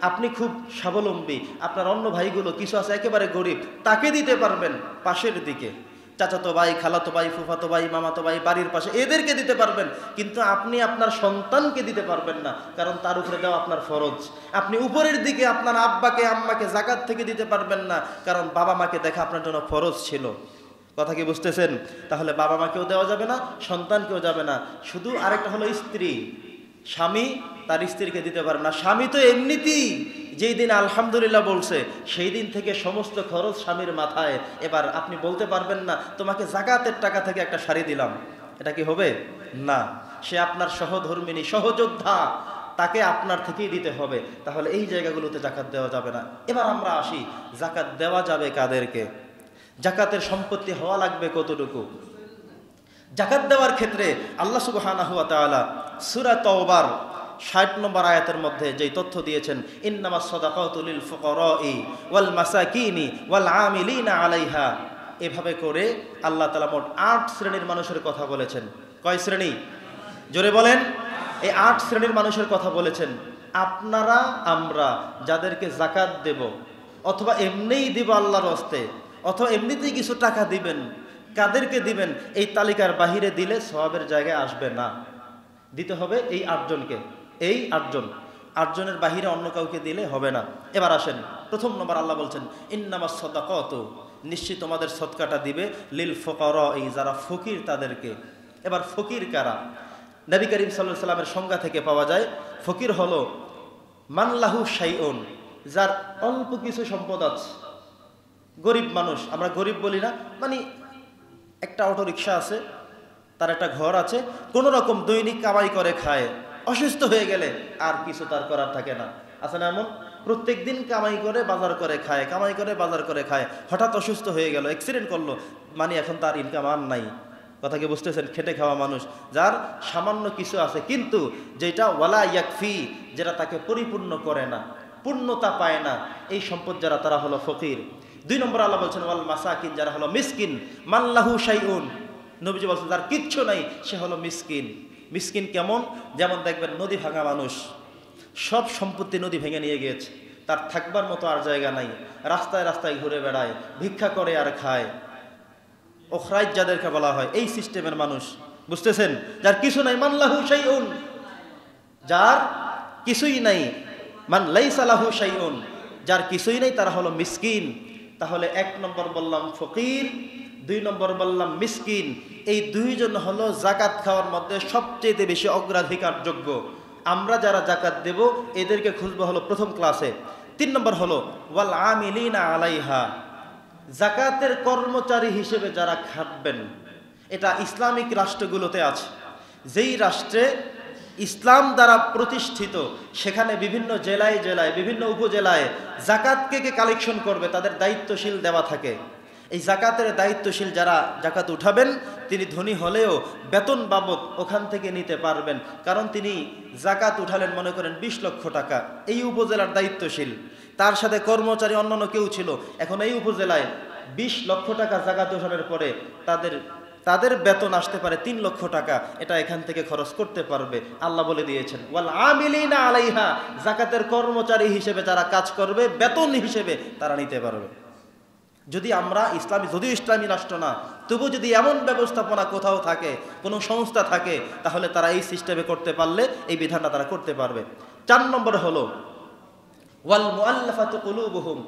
আপনি খুব স্বাবলম্বী, আপনার অন্য ভাইগুলো কিছু আছে একেবারে গরিব, তাকে দিতে পারবেন পাশের দিকে। চাচাতো ভাই, খালাতো ভাই, ফুফাতো ভাই, মামাতো ভাই, বাড়ির পাশে, এদেরকে দিতে পারবেন। কিন্তু আপনি আপনার সন্তানকে দিতে পারবেন না, কারণ তার উপরে দেওয়া আপনার ফরজ। আপনি উপরের দিকে আপনার আব্বাকে আম্মাকে যাকাত থেকে দিতে পারবেন না, কারণ বাবা মাকে দেখা আপনার জন্য ফরজ ছিল। কথা কি বুঝতেছেন? তাহলে বাবা মাকেও দেওয়া যাবে না, সন্তানকেও যাবে না। শুধু আরেকটা হলো স্ত্রী, স্বামী তার স্ত্রীকে দিতে পারবে না। স্বামী তো এমনিতেই যেই দিন আলহামদুলিল্লাহ বলছে সেই দিন থেকে সমস্ত খরচ স্বামীর মাথায়। এবার আপনি বলতে পারবেন না তোমাকে যাকাতের টাকা থেকে একটা শাড়ি দিলাম, এটা কি হবে? না, সে আপনার সহধর্মিণী, সহযোদ্ধা, তাকে আপনার থেকেই দিতে হবে। তাহলে এই জায়গাগুলোতে যাকাত দেওয়া যাবে না। এবার আমরা আসি, যাকাত দেওয়া যাবে কাদেরকে? যাকাতের সম্পত্তি হওয়া লাগবে কতটুকু? যাকাত দেওয়ার ক্ষেত্রে আল্লাহ সুবহানাহু ওয়া তাআলা সূরা তাওবার 60 নম্বর আয়াতের মধ্যে যেই তথ্য দিয়েছেন, ইন্নামাস সাদাকাতু লিল ফুকারাই ওয়াল মাসাকিনি ওয়াল আমিলিনা আলাইহা, এভাবে করে আল্লাহ তাআলা মোট 8 শ্রেণীর মানুষের কথা বলেছেন। কয় শ্রেণী? জোরে বলেন। এই 8 শ্রেণীর মানুষের কথা বলেছেন। আপনারা আমরা যাদেরকে যাকাত দেব, অথবা এমনিই দিব আল্লাহর হস্তে, অথবা এমনিতেই কিছু টাকা দিবেন, কাদেরকে দিবেন এই তালিকার বাহিরে দিলে সওয়াবের জায়গায় আসবে না। দিতে হবে এই 8 জনকে, এই 8 জন, 8 জনের বাহিরে অন্য কাউকে দিলে হবে না। এবার আসেন, প্রথম নম্বর আল্লাহ বলছেন ইন্নামাস সাদাকাতু, নিশ্চিত তোমাদের সদকাটা দিবে লিল ফুকারা, এই যারা ফকির তাদেরকে। এবার ফকির কারা? নবী করিম সাল্লাল্লাহু আলাইহি সাল্লামের সংজ্ঞা থেকে পাওয়া যায় ফকির হলো মান লাহু শাইউন, যার অল্প কিছু সম্পদ আছে। গরিব মানুষ, আমরা গরিব বলি না, মানে একটা অটো রিক্সা আছে, তার একটা ঘর আছে, কোনো রকম দৈনিক কামাই করে খায়, অসুস্থ হয়ে গেলে আর কিছু তার করার থাকে না। আছে না এমন? প্রত্যেক দিন কামাই করে বাজার করে খায়, কামাই করে বাজার করে খায়, হঠাৎ অসুস্থ হয়ে গেল, অ্যাক্সিডেন্ট করলো, মানে এখন তার ইনকাম আর নাই। কথা কি বুঝতেছেন? খেটে খাওয়া মানুষ, যার সামান্য কিছু আছে, কিন্তু যেটা ওয়ালা ইয়াকফি, যেটা তাকে পরিপূর্ণ করে না, পূর্ণতা পায় না, এই সম্পদ যারা, তারা হলো ফকির। 2 নম্বর আল্লাহ বলছেন ওয়াল মাসাকিন, যারা হলো মিসকিন। মাল্লাহু শাইউন, নবীজি বলছেন যার কিচ্ছু নাই সে হলো মিসকিন। মিসকিন কেমন? যেমন দেখবেন নদী ভাঙা মানুষ, সব সম্পত্তি নদী ভেঙে নিয়ে গিয়েছে, তার থাকবার মতো আর জায়গা নাই, রাস্তায় রাস্তায় ঘুরে বেড়ায়, ভিক্ষা করে আর খায়। ওখরাইজ যাদেরকে বলা হয়, এই সিস্টেমের মানুষ, বুঝতেছেন? যার কিছু নাই, মাল্লাহু শাইউন, যার কিছুই নাই। মান লাইসা লাহু শাইউন, যার কিছুই নাই, তারা হলো মিসকিন। তাহলে 1 নম্বর বললাম ফকির, 2 নম্বর বললাম মিসকিন। এই 2 জন হলো জাকাত খাওয়ার মধ্যে সবচেয়ে বেশি অগ্রাধিকার যোগ্য। আমরা যারা জাকাত দেব এদেরকে খুঁজবো হলো প্রথম ক্লাসে। 3 নম্বর হলো ওয়াল আমিলিনা আলাইহা, জাকাতের কর্মচারী হিসেবে যারা খাটবেন। এটা ইসলামিক রাষ্ট্রগুলোতে আছে, যেই রাষ্ট্রে ইসলাম দ্বারা প্রতিষ্ঠিত, সেখানে বিভিন্ন জেলায় জেলায়, বিভিন্ন উপজেলায় জাকাতকে কে কালেকশন করবে তাদের দায়িত্বশীল দেওয়া থাকে। এই জাকাতের দায়িত্বশীল যারা জাকাত উঠাবেন, তিনি ধনী হলেও বেতন বাবদ ওখান থেকে নিতে পারবেন, কারণ তিনি জাকাত উঠালেন মনে করেন 20 লক্ষ টাকা, এই উপজেলার দায়িত্বশীল, তার সাথে কর্মচারী অন্যান্য কেউ ছিল, এখন এই উপজেলায় 20 লক্ষ টাকা জাকাত উঠানোর পরে তাদের বেতন আসতে পারে 3 লক্ষ টাকা, এটা এখান থেকে খরচ করতে পারবে। আল্লাহ বলে দিয়েছেন ওয়াল আমিলিনা আলাইহা, জাকাতের কর্মচারী হিসেবে যারা কাজ করবে বেতন হিসেবে তারা নিতে পারবে। যদি আমরা যদিও ইসলামী রাষ্ট্র না, তবু যদি এমন ব্যবস্থাপনা কোথাও থাকে, কোনো সংস্থা থাকে, তাহলে তারা এই সিস্টেমে করতে পারলে এই বিধানটা তারা করতে পারবে। 4 নম্বর হলো ওয়াল মুআল্লাফাতু কুলুবুহুম,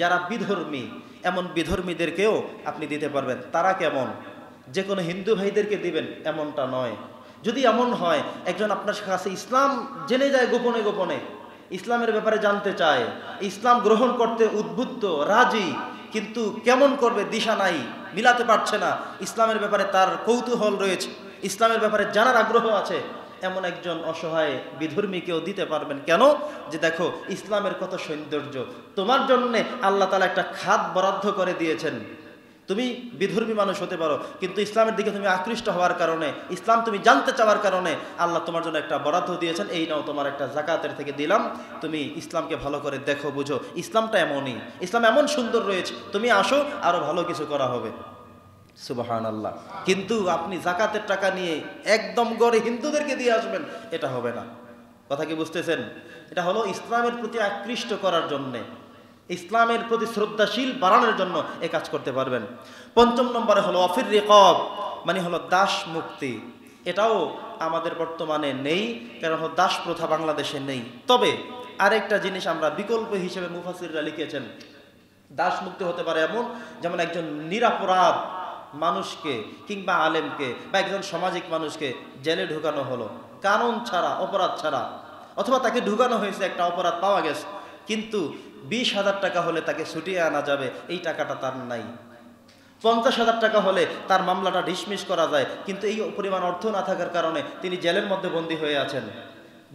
যারা বিধর্মী, এমন বিধর্মীদেরকেও আপনি দিতে পারবেন। তারা কেমন? যে কোনো হিন্দু ভাইদেরকে দিবেন এমনটা নয়। যদি এমন হয় একজন আপনার কাছে ইসলাম জেনে যায়, গোপনে গোপনে ইসলামের ব্যাপারে জানতে চায়, ইসলাম গ্রহণ করতে উদ্বুদ্ধ, রাজি, কিন্তু কেমন করবে দিশা নাই, মিলাতে পারছে না, ইসলামের ব্যাপারে তার কৌতূহল রয়েছে, ইসলামের ব্যাপারে জানার আগ্রহ আছে, এমন একজন অসহায় বিধর্মীকেও দিতে পারবেন। কেন? যে দেখো ইসলামের কত সৌন্দর্য, তোমার জন্যে আল্লাহ তাআলা একটা খাত বরাদ্দ করে দিয়েছেন। তুমি বিধর্মী মানুষ হতে পারো, কিন্তু ইসলামের দিকে তুমি আকৃষ্ট হওয়ার কারণে, ইসলাম তুমি জানতে চাওয়ার কারণে আল্লাহ তোমার জন্য একটা বরাদ্দ দিয়েছেন, এই নাও তোমার একটা জাকাতের থেকে দিলাম, তুমি ইসলামকে ভালো করে দেখো, বুঝো, ইসলামটা এমনই, ইসলাম এমন সুন্দর রয়েছে, তুমি আসো, আরো ভালো কিছু করা হবে। সুবহানাল্লাহ। কিন্তু আপনি জাকাতের টাকা নিয়ে একদম গড়ে হিন্দুদেরকে দিয়ে আসবেন, এটা হবে না। কথা কি বুঝতেছেন? এটা হলো ইসলামের প্রতি আকৃষ্ট করার জন্যে, ইসলামের প্রতি শ্রদ্ধাশীল বাড়ানোর জন্য এ কাজ করতে পারবেন। 5 নম্বরে হলো অফির রিকাব, মানে হলো দাস মুক্তি। এটাও আমাদের বর্তমানে নেই, কারণ হলো দাস প্রথা বাংলাদেশে নেই। তবে আরেকটা জিনিস আমরা বিকল্প হিসেবে মুফাসসিররা লিখেছেন, দাস মুক্তি হতে পারে এমন, যেমন একজন নিরপরাধ মানুষকে কিংবা আলেমকে বা একজন সামাজিক মানুষকে জেলে ঢুকানো হলো কারণ ছাড়া, অপরাধ ছাড়া, অথবা তাকে ঢুকানো হয়েছে, একটা অপরাধ পাওয়া গেছে, কিন্তু 20,000 টাকা হলে তাকে ছুটিয়ে আনা যাবে, এই টাকাটা তার নাই। 50,000 টাকা হলে তার মামলাটা ডিসমিস করা যায়, কিন্তু এই পরিমাণ অর্থ না থাকার কারণে তিনি জেলের মধ্যে বন্দী হয়ে আছেন।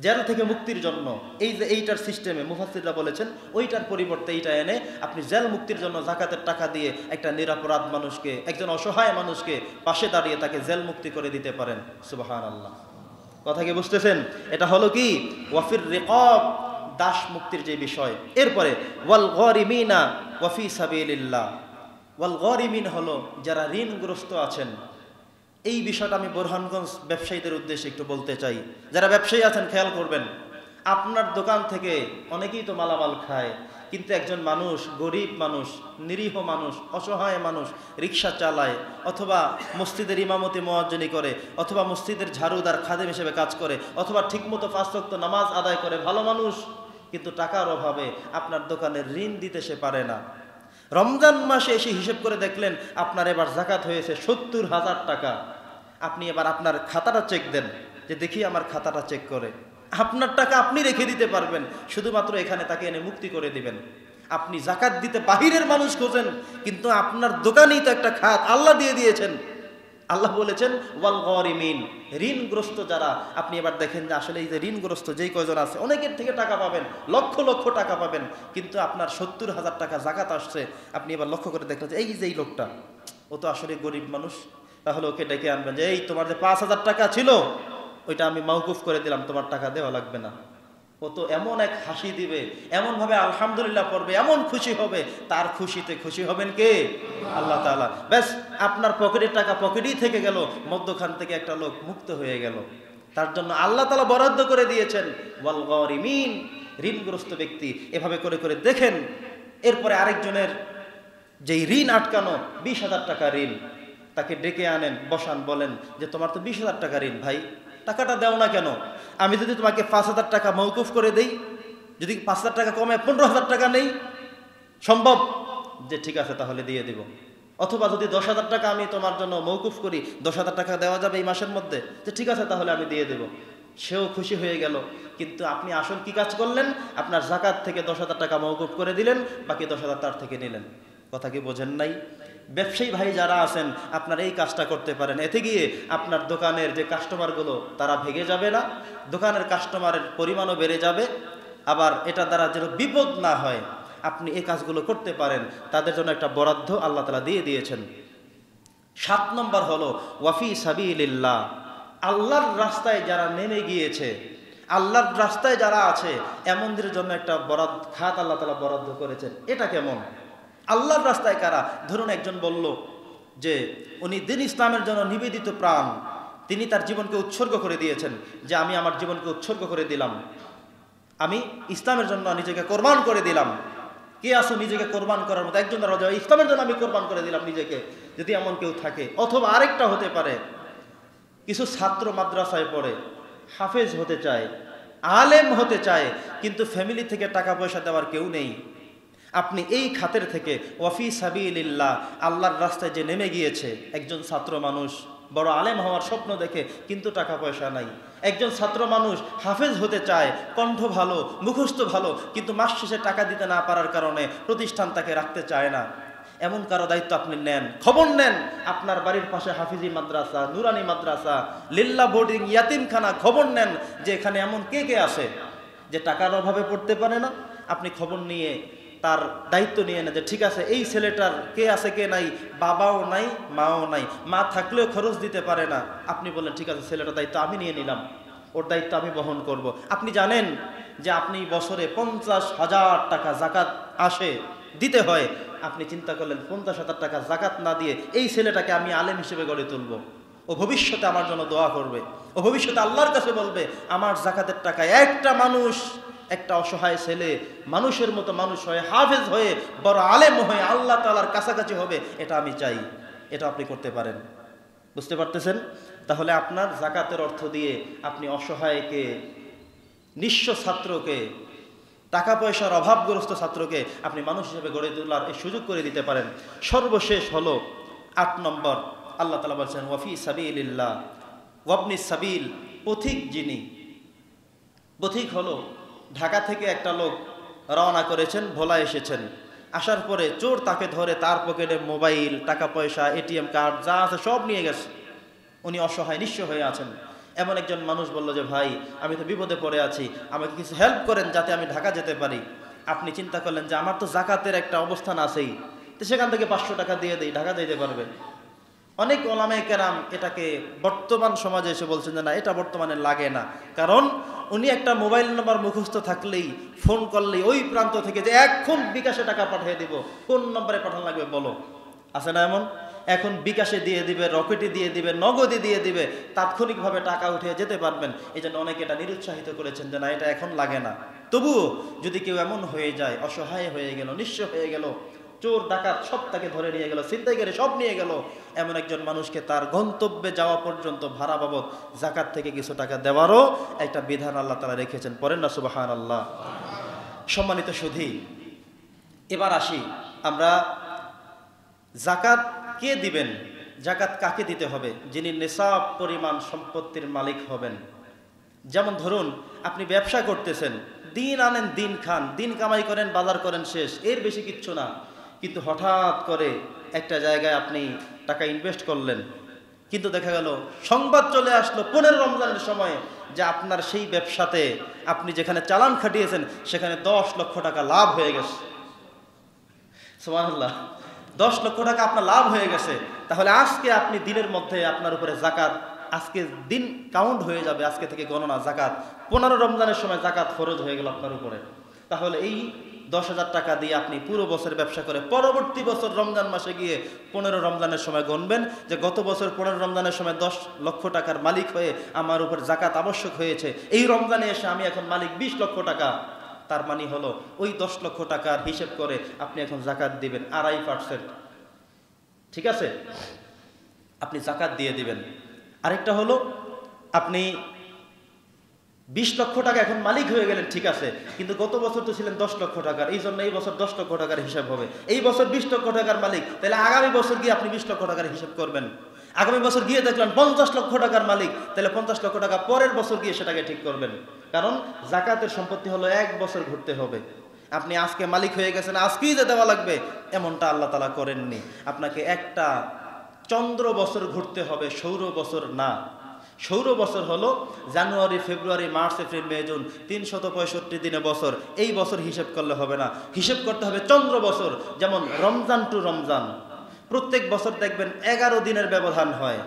জেল থেকে মুক্তির জন্য এই যে এইটার সিস্টেমে মুফাসসিররা বলেছেন, ওইটার পরিবর্তে এইটা এনে আপনি জেল মুক্তির জন্য জাকাতের টাকা দিয়ে একটা নিরপরাধ মানুষকে, একজন অসহায় মানুষকে পাশে দাঁড়িয়ে তাকে জেল মুক্তি করে দিতে পারেন। সুবহানাল্লাহ। কথা কি বুঝতেছেন? এটা হলো কি ওয়াফির রিকাব, দাস মুক্তির যে বিষয়। এরপরে ওয়াল গরিমিনা ওয়াফি সাবিলিল্লাহ, ওয়াল গরিমিন হলো যারা ঋণগ্রস্ত আছেন। এই বিষয়টা আমি বোরহানগঞ্জ ব্যবসায়ীদের উদ্দেশ্যে একটু বলতে চাই। যারা ব্যবসায়ী আছেন খেয়াল করবেন, আপনার দোকান থেকে অনেকেই তো মালামাল খায়, কিন্তু একজন মানুষ, গরিব মানুষ, নিরীহ মানুষ, অসহায় মানুষ রিক্সা চালায়, অথবা মসজিদের ইমামতি মুয়াজ্জিনি করে, অথবা মসজিদের ঝাড়ুদার খাদেম হিসেবে কাজ করে, অথবা ঠিকমতো 5 ওয়াক্ত নামাজ আদায় করে, ভালো মানুষ, কিন্তু টাকার অভাবে আপনার দোকানে ঋণ দিতে সে পারে না। রমজান মাসে এসে হিসেব করে দেখলেন আপনার এবার জাকাত হয়েছে 70,000 টাকা। আপনি এবার আপনার খাতাটা চেক দেন, যে দেখি আমার খাতাটা চেক করে। আপনার টাকা আপনি রেখে দিতে পারবেন, শুধুমাত্র এখানে তাকে এনে মুক্তি করে দিবেন। আপনি জাকাত দিতে বাহিরের মানুষ খোঁজেন, কিন্তু আপনার দোকানেই তো একটা খাত আল্লাহ দিয়ে দিয়েছেন। আল্লাহ বলেছেন ওয়াল গরিমিন, ঋণগ্রস্ত যারা। আপনি এবার দেখেন যে আসলে এই যে ঋণগ্রস্ত যেই কয়জন আছে, অনেকের থেকে টাকা পাবেন, লক্ষ লক্ষ টাকা পাবেন, কিন্তু আপনার 70,000 টাকা জাকাত আসছে। আপনি এবার লক্ষ্য করে দেখলেন যে এই যে এই লোকটা, ও তো আসলে গরিব মানুষ, তাহলে ওকে ডেকে আনবেন যে এই তোমার যে 5,000 টাকা ছিল ওইটা আমি মাওকুফ করে দিলাম, তোমার টাকা দেওয়া লাগবে না। ও তো এমন এক হাসি দিবে, এমনভাবে আলহামদুলিল্লাহ পড়বে, এমন খুশি হবে, তার খুশিতে খুশি হবেন কে? আল্লাহ তাআলা। ব্যাস, আপনার পকেটের টাকা পকেটেই থেকে গেল, মধ্যখান থেকে একটা লোক মুক্ত হয়ে গেল। তার জন্য আল্লাহ তাআলা বরাদ্দ করে দিয়েছেন ওয়াল গরিমিন, ঋণগ্রস্ত ব্যক্তি। এভাবে করে করে দেখেন। এরপরে আরেকজনের যেই ঋণ আটকানো, 20,000 টাকা ঋণ, তাকে ডেকে আনেন, বসান, বলেন যে তোমার তো 20,000 টাকা ঋণ, ভাই টাকাটা দাও না কেন? আমি যদি তোমাকে 5,000 টাকা মওকুফ করে দেই, যদি 5,000 টাকা কমে 15,000 টাকা নেই, সম্ভব? যে ঠিক আছে তাহলে দিয়ে দিব। অথবা যদি 10,000 টাকা আমি তোমার জন্য মওকুফ করি, 10,000 টাকা দেওয়া যাবে এই মাসের মধ্যে, যে ঠিক আছে তাহলে আমি দিয়ে দেব। সেও খুশি হয়ে গেল। কিন্তু আপনি আসল কি কাজ করলেন? আপনার জাকাত থেকে 10,000 টাকা মওকুফ করে দিলেন, বাকি 10,000 তার থেকে নিলেন। কথা কি বোঝেন নাই? ব্যবসায়ী ভাই যারা আছেন, আপনারা এই কাজটা করতে পারেন। এতে গিয়ে আপনার দোকানের যে কাস্টমারগুলো, তারা ভেঙে যাবে না, দোকানের কাস্টমারের পরিমাণও বেড়ে যাবে। আবার এটা দ্বারা যেন বিপদ না হয়, আপনি এই কাজগুলো করতে পারেন। তাদের জন্য একটা বরাদ্দ আল্লাহ তাআলা দিয়ে দিয়েছেন। 7 নম্বর হলো ওয়াফি সাবিলিল্লাহ, আল্লাহর রাস্তায় যারা নেমে গিয়েছে, আল্লাহর রাস্তায় যারা আছে, এমনদের জন্য একটা খাত আল্লাহ তাআলা বরাদ্দ করেছেন। এটা কেমন? আল্লাহর রাস্তায় কারা? ধরুন একজন বলল যে উনি দ্বীন ইসলামের জন্য নিবেদিত প্রাণ, তিনি তার জীবনকে উৎসর্গ করে দিয়েছেন, যে আমি আমার জীবনকে উৎসর্গ করে দিলাম, আমি ইসলামের জন্য নিজেকে কোরবান করে দিলাম। কে আসো নিজেকে কোরবান করার মতো? একজন রাজা, ইসলামের জন্য আমি কোরবান করে দিলাম নিজেকে, যদি এমন কেউ থাকে। অথবা আরেকটা হতে পারে, কিছু ছাত্র মাদ্রাসায় পড়ে, হাফেজ হতে চায়, আলেম হতে চায়, কিন্তু ফ্যামিলি থেকে টাকা পয়সা দেওয়ার কেউ নেই। আপনি এই খাতের থেকে ওয়াফি সাবিলিল্লাহ, আল্লাহর রাস্তায় যে নেমে গিয়েছে, একজন ছাত্র মানুষ বড় আলেম হওয়ার স্বপ্ন দেখে, কিন্তু টাকা পয়সা নাই। একজন ছাত্র মানুষ হাফেজ হতে চায়, কণ্ঠ ভালো, মুখস্থ ভালো, কিন্তু মাস শেষে টাকা দিতে না পারার কারণে প্রতিষ্ঠান তাকে রাখতে চায় না। এমন কারো দায়িত্ব আপনি নেন, খবর নেন। আপনার বাড়ির পাশে হাফিজি মাদ্রাসা, নুরানি মাদ্রাসা, লিল্লা বোর্ডিং, ইয়াতিমখানা, খবর নেন যে এখানে এমন কে কে আছে যে টাকার অভাবে পড়তে পারে না। আপনি খবর নিয়ে তার দায়িত্ব নিয়ে নেন, যে ঠিক আছে এই ছেলেটার কে আছে কে নাই, বাবাও নাই, মাও নাই, মা থাকলেও খরচ দিতে পারে না। আপনি বললেন ঠিক আছে ছেলেটার দায়িত্ব আমি নিয়ে নিলাম, ওর দায়িত্ব আমি বহন করব। আপনি জানেন যে আপনি বছরে 50,000 টাকা জাকাত আসে, দিতে হয়। আপনি চিন্তা করলেন 50,000 টাকা জাকাত না দিয়ে এই ছেলেটাকে আমি আলেম হিসেবে গড়ে তুলব, ও ভবিষ্যতে আমার জন্য দোয়া করবে, ও ভবিষ্যতে আল্লাহর কাছে বলবে আমার জাকাতের টাকায় একটা মানুষ, একটা অসহায় ছেলে মানুষের মতো মানুষ হয়ে, হাফেজ হয়ে, বড় আলেম হয়ে আল্লাহ তাআলার কাছাকাছি হবে, এটা আমি চাই। এটা আপনি করতে পারেন। বুঝতে পারতেছেন? তাহলে আপনার জাকাতের অর্থ দিয়ে আপনি অসহায়কে, নিঃস্ব ছাত্রকে, টাকা পয়সার অভাবগ্রস্ত ছাত্রকে আপনি মানুষ হিসেবে গড়ে তোলার এই সুযোগ করে দিতে পারেন। সর্বশেষ হলো 8 নম্বর, আল্লাহ তাআলা বলছেন ওয়াফি সাবিলিল্লাহ ওয়াবনি সাবিল, পথিক যিনি, পথিক হলো ঢাকা থেকে একটা লোক রওনা করেছেন, ভোলা এসেছেন, আসার পরে চোর তাকে ধরে, তার পকেটে মোবাইল, টাকা পয়সা, এটিএম কার্ড যা আছে সব নিয়ে গেছে। উনি অসহায়, নিঃস্ব হয়ে আছেন। এমন একজন মানুষ বলল যে ভাই আমি তো বিপদে পড়ে আছি, আমাকে কিছু হেল্প করেন যাতে আমি ঢাকা যেতে পারি। আপনি চিন্তা করলেন যে আমার তো জাকাতের একটা অবস্থান আছেই, তো সেখান থেকে 500 টাকা দিয়ে দেই, ঢাকা যেতে পারবে। অনেক ওলামায়ে কেরাম এটাকে বর্তমান সমাজে এসে বলছেন যে না, এটা বর্তমানে লাগে না। কারণ উনি একটা মোবাইল নাম্বার মুখস্থ থাকলেই, ফোন করলেই ওই প্রান্ত থেকে যে এখন বিকাশে টাকা পাঠিয়ে দিব, কোন নম্বরে পাঠানো লাগবে বলো, আছে না এমন? এখন বিকাশে দিয়ে দিবে, রকেটে দিয়ে দিবে, নগদে দিয়ে দিবে, তাৎক্ষণিকভাবে টাকা উঠে যেতে পারবেন। এই জন্য অনেকে এটা নিরুৎসাহিত করেছেন যে না, এটা এখন লাগে না। তবুও যদি কেউ এমন হয়ে যায়, অসহায় হয়ে গেল, নিঃস্ব হয়ে গেল, চোর ডাকাত সব তাকে ধরে নিয়ে গেল, ছিনতাইকারী সব নিয়ে গেল, এমন একজন মানুষকে তার গন্তব্যে যাওয়া পর্যন্ত ভাড়া বাবদ যাকাত থেকে কিছু টাকা দেওয়ারও একটা বিধান আল্লাহ তাআলা রেখেছেন। পড়েন না সুবহানাল্লাহ। সম্মানিত সুধী, এবার আসি আমরা যাকাত কে দিবেন, যাকাত কাকে দিতে হবে? যিনি নিসাব পরিমাণ সম্পত্তির মালিক হবেন। যেমন ধরুন আপনি ব্যবসা করতেছেন, দিন আনেন দিন খান, দিন কামাই করেন, বাজার করেন, শেষ, এর বেশি কিচ্ছু না। কিন্তু হঠাৎ করে একটা জায়গায় আপনি টাকা ইনভেস্ট করলেন, কিন্তু দেখা গেল সংবাদ চলে আসলো 15 রমজানের সময় যে আপনার সেই ব্যবসাতে আপনি যেখানে চালান খাটিয়েছেন সেখানে 10 লক্ষ টাকা লাভ হয়ে গেছে। সুবহানাল্লাহ, 10 লক্ষ টাকা আপনার লাভ হয়ে গেছে। তাহলে আজকে আপনি দিনের মধ্যে আপনার উপরে যাকাত, আজকে দিন কাউন্ট হয়ে যাবে, আজকে থেকে গণনা যাকাত। 15 রমজানের সময় যাকাত ফরজ হয়ে গেল আপনার উপরে। তাহলে এই 10,000 টাকা দিয়ে আপনি পুরো বছর ব্যবসা করে পরবর্তী বছর রমজান মাসে গিয়ে 15 রমজানের সময় গণবেন যে গত বছর 15 রমজানের সময় 10 লক্ষ টাকার মালিক হয়ে আমার উপর যাকাত আবশ্যক হয়েছে, এই রমজানে এসে আমি এখন মালিক 20 লক্ষ টাকা। তার মানে হলো ওই 10 লক্ষ টাকার হিসেব করে আপনি এখন যাকাত দিবেন 2.5%। ঠিক আছে, আপনি যাকাত দিয়ে দিবেন। আরেকটা হলো আপনি 20 লক্ষ টাকা এখন মালিক হয়ে গেলেন, ঠিক আছে, কিন্তু গত বছর তো ছিলেন 10 লক্ষ টাকার, এই জন্য এই বছর 10 লক্ষ টাকার হিসাব হবে। এই বছর 20 লক্ষ টাকার মালিক, তাহলে আগামী বছর গিয়ে আপনি 20 লক্ষ টাকার হিসাব করবেন। আগামী বছর গিয়ে দেখলেন 50 লক্ষ টাকার মালিক, তাহলে 50 লক্ষ টাকা পরের বছর গিয়ে সেটাকে ঠিক করবেন। কারণ যাকাতের সম্পত্তি হলো 1 বছর ঘুরতে হবে। আপনি আজকে মালিক হয়ে গেছেন, আজকেই যে দেওয়া লাগবে এমনটা আল্লাহ তাআলা করেননি। আপনাকে একটা চন্দ্র বছর ঘুরতে হবে, সৌর বছর না। সৌর বছর হলো জানুয়ারি, ফেব্রুয়ারি, মার্চ, এপ্রিল, মে, জুন, 365 দিনে বছর। এই বছর হিসেব করলে হবে না, হিসেব করতে হবে চন্দ্র বছর। যেমন রমজান টু রমজান প্রত্যেক বছর দেখবেন 11 দিনের ব্যবধান হয়।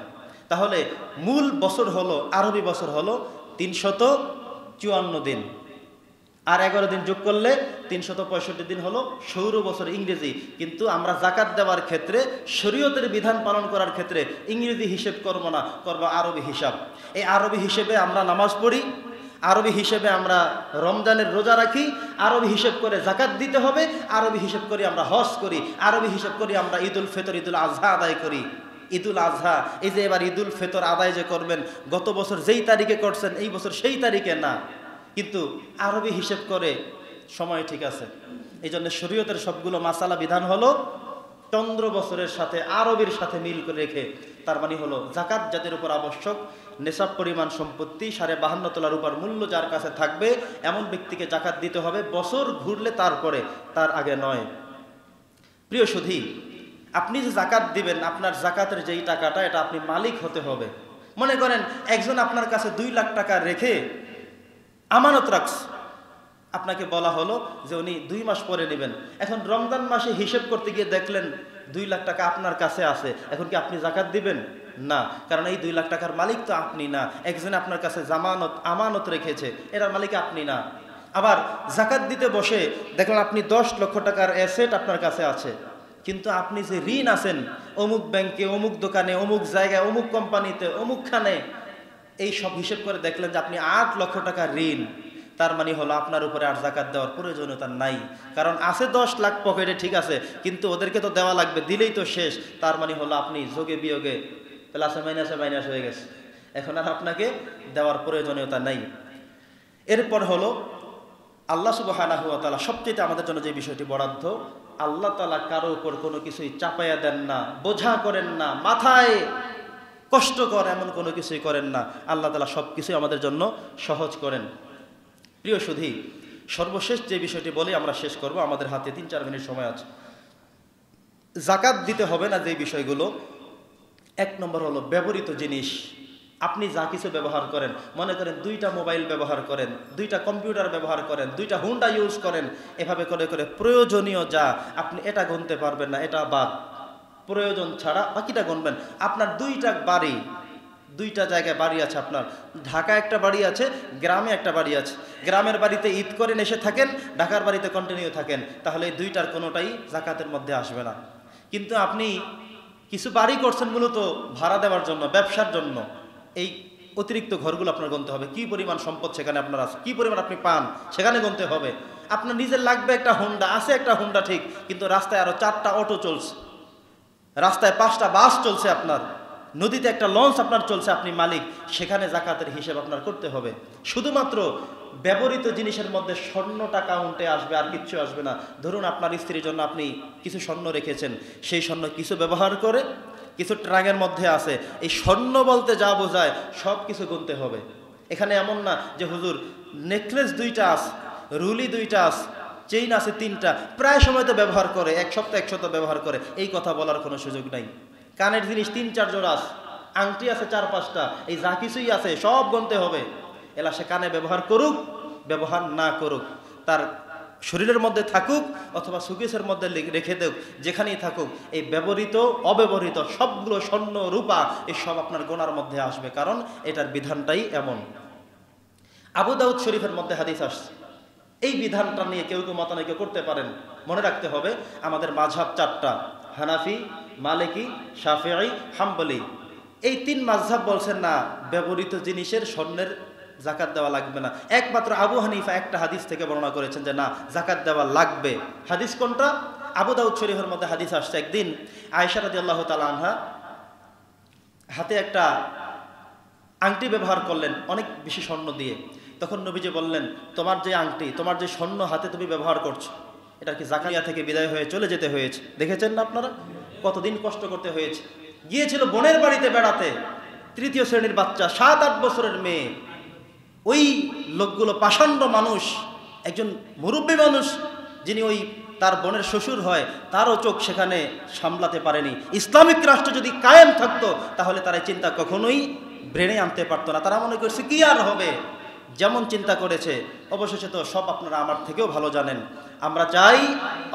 তাহলে মূল বছর হলো, আরবি বছর হলো 354 দিন, আর 11 দিন যোগ করলে 365 দিন হলো সৌর বছর ইংরেজি। কিন্তু আমরা যাকাত দেওয়ার ক্ষেত্রে, শরীয়তের বিধান পালন করার ক্ষেত্রে ইংরেজি হিসেব করব না, করব আরবি হিসাব। এই আরবি হিসেবে আমরা নামাজ পড়ি, আরবি হিসেবে আমরা রমজানের রোজা রাখি, আরবি হিসেব করে যাকাত দিতে হবে, আরবি হিসেব করি আমরা হজ করি, আরবি হিসেব করি আমরা ঈদুল ফিতর, ঈদুল আজহা আদায় করি। ঈদুল আজহা, এই যে এবার ঈদুল ফিতর আদায় যে করবেন, গত বছর যেই তারিখে করছেন এই বছর সেই তারিখে না, কিন্তু আরবি হিসেব করে সময় ঠিক আছে। এই জন্য শরীয়তের সবগুলো মাসালা বিধান হলো চন্দ্র বছরের সাথে আরবির সাথে মিল করে রেখে। তার মানে হলো যাকাত যাদের উপর আবশ্যক, নেশাব পরিমাণ সম্পত্তি 52.5 তোলা রূপার মূল্য যার কাছে থাকবে এমন ব্যক্তিকে যাকাত দিতে হবে, বছর ঘুরলে তারপরে, তার আগে নয়। প্রিয় সুধী, আপনি যে যাকাত দিবেন, আপনার যাকাতের যেই টাকাটা, এটা আপনি মালিক হতে হবে। মনে করেন একজন আপনার কাছে 2 লাখ টাকা রেখে আমানত রাখছে, আপনাকে বলা হলো যে উনি 2 মাস পরে নেবেন। এখন রমজান মাসে হিসেব করতে গিয়ে দেখলেন 2 লাখ টাকা আপনার কাছে আছে, এখন কি আপনি যাকাত দিবেন? না, কারণ এই 2 লাখ টাকার মালিক তো আপনি না, একজন আপনার কাছে জামানত, আমানত রেখেছে, এটার মালিক আপনি না। আবার যাকাত দিতে বসে দেখলেন আপনি 10 লক্ষ টাকার অ্যাসেট আপনার কাছে আছে, কিন্তু আপনি যে ঋণ আছেন অমুক ব্যাংকে, অমুক দোকানে, অমুক জায়গায়, অমুক কোম্পানিতে, অমুকখানে, এই সব হিসেব করে দেখলেন যে আপনি 8 লক্ষ টাকা ঋণ। তার মানে হলো আপনার উপরে আর যাকাত দেওয়ার প্রয়োজনীয়তা নাই, কারণ আছে 10 লাখ পকেটে, ঠিক আছে, কিন্তু ওদেরকে তো দেওয়া লাগবে, দিলেই তো শেষ। তার মানে হলো আপনি যোগে বিয়োগে প্লাসে মাইনাসে হয়ে গেছে, এখন আর আপনাকে দেওয়ার প্রয়োজনীয়তা নাই। এরপর হলো আল্লাহ সুবহানাহু ওয়া তাআলা সবচেয়ে আমাদের জন্য যে বিষয়টি বরাদ্দ, আল্লাহ তাআলা কারো উপর কোনো কিছুই চাপাইয়া দেন না, বোঝা করেন না, মাথায় কষ্টকর এমন কোনো কিছুই করেন না। আল্লাহ তাআলা সব কিছুই আমাদের জন্য সহজ করেন। প্রিয় সুধী, সর্বশেষ যে বিষয়টি বলে আমরা শেষ করব, আমাদের হাতে 3-4 মিনিট সময় আছে। যাকাত দিতে হবে না যে বিষয়গুলো, 1 নম্বর হলো ব্যবহৃত জিনিস। আপনি যা কিছু ব্যবহার করেন, মনে করেন 2টা মোবাইল ব্যবহার করেন, 2টা কম্পিউটার ব্যবহার করেন, 2টা হুন্ডা ইউজ করেন, এভাবে করে করে প্রয়োজনীয় যা আপনি এটা গুনতে পারবেন না, এটা বাদ, প্রয়োজন ছাড়া বাকিটা গুনবেন। আপনার 2টা বাড়ি, 2টা জায়গায় বাড়ি আছে, আপনার ঢাকা একটা বাড়ি আছে, গ্রামে একটা বাড়ি আছে। গ্রামের বাড়িতে ঈদ করেন এসে থাকেন, ঢাকার বাড়িতে কন্টিনিউ থাকেন, তাহলে এই 2টার কোনোটাই যাকাতের মধ্যে আসবে না। কিন্তু আপনি কিছু বাড়ি করছেন মূলত ভাড়া দেওয়ার জন্য, ব্যবসার জন্য। এই অতিরিক্ত ঘরগুলো আপনার গুনতে হবে, কি পরিমাণ সম্পদ সেখানে আপনার আছে, কি পরিমাণ আপনি পান সেখানে গুনতে হবে। আপনার নিজের লাগবে একটা হোন্ডা, আছে একটা হোন্ডা ঠিক, কিন্তু রাস্তায় আরো 4টা অটো চলছে, রাস্তায় 5টা বাস চলছে, আপনার নদীতে একটা লঞ্চ আপনার চলছে, আপনি মালিক, সেখানে জাকাতের হিসেব আপনার করতে হবে। শুধুমাত্র ব্যবহৃত জিনিসের মধ্যে স্বর্ণটা কাউন্টে আসবে, আর কিচ্ছু আসবে না। ধরুন আপনার স্ত্রীর জন্য আপনি কিছু স্বর্ণ রেখেছেন, সেই স্বর্ণ কিছু ব্যবহার করে কিছু ট্রাঙ্কের মধ্যে আছে, এই স্বর্ণ বলতে যা বোঝায় সব কিছু গুনতে হবে। এখানে এমন না যে হুজুর নেকলেস 2টা আছে, রুলি 2টা আছে, চেইন আছে 3টা, প্রায় সময় তো ব্যবহার করে, এক সপ্তাহ ব্যবহার করে, এই কথা বলার কোনো সুযোগ নাই। কানের জিনিস 3-4 জোড়া আছে, আংটি আছে 4-5টা, এই যা কিছুই আছে সব গুনতে হবে। এলা সে কানে ব্যবহার করুক, ব্যবহার না করুক, তার শরীরের মধ্যে থাকুক অথবা সুকেশের মধ্যে রেখে দেখ, যেখানেই থাকুক, এই ব্যবহৃত অব্যবহৃত সবগুলো স্বর্ণ রূপা এই সব আপনার গোনার মধ্যে আসবে, কারণ এটার বিধানটাই এমন। আবু দাউদ শরীফের মধ্যে হাদিস আসছে, এই বিধানটা নিয়ে কেউ মতানৈক্য করতে পারেন। মনে রাখতে হবে আমাদের মাযহাব 4টা, হানাফি, মালিকি, শাফিঈ, হাম্বলি। এই 3 মাযহাব বলছেন না ব্যবহৃত জিনিসের স্বর্ণের জাকাত দেওয়া লাগবে না। একমাত্র আবু হানিফা একটা হাদিস থেকে বর্ণনা করেছেন যে না, জাকাত দেওয়া লাগবে। হাদিস কোনটা? আবু দাউদ শরীফের মধ্যে হাদিস আসছে, একদিন আয়েশা রাদিয়াল্লাহু তাআলা আনহা হাতে একটা আংটি ব্যবহার করলেন অনেক বেশি স্বর্ণ দিয়ে। তখন নবীজি বললেন, তোমার যে আংটি, তোমার যে স্বর্ণ হাতে তুমি ব্যবহার করছো, এটা কি জাকারিয়া থেকে বিদায় হয়ে চলে যেতে হয়েছে? দেখেছেন না আপনারা কতদিন কষ্ট করতে হয়েছে। গিয়েছিল বোনের বাড়িতে বেড়াতে, 3য় শ্রেণীর বাচ্চা, 7-8 বছরের মেয়ে। ওই লোকগুলো পাষণ্ড মানুষ, একজন মুরব্বী মানুষ যিনি ওই তার বোনের শ্বশুর হয়, তারও চোখ সেখানে সামলাতে পারেনি। ইসলামিক রাষ্ট্র যদি কায়েম থাকতো তাহলে তারা চিন্তা কখনোই ব্রেনে আনতে পারতো না। তারা মনে করছে কি আর হবে, যেমন চিন্তা করেছে। অবশেষে তো সব আপনারা আমার থেকেও ভালো জানেন। আমরা চাই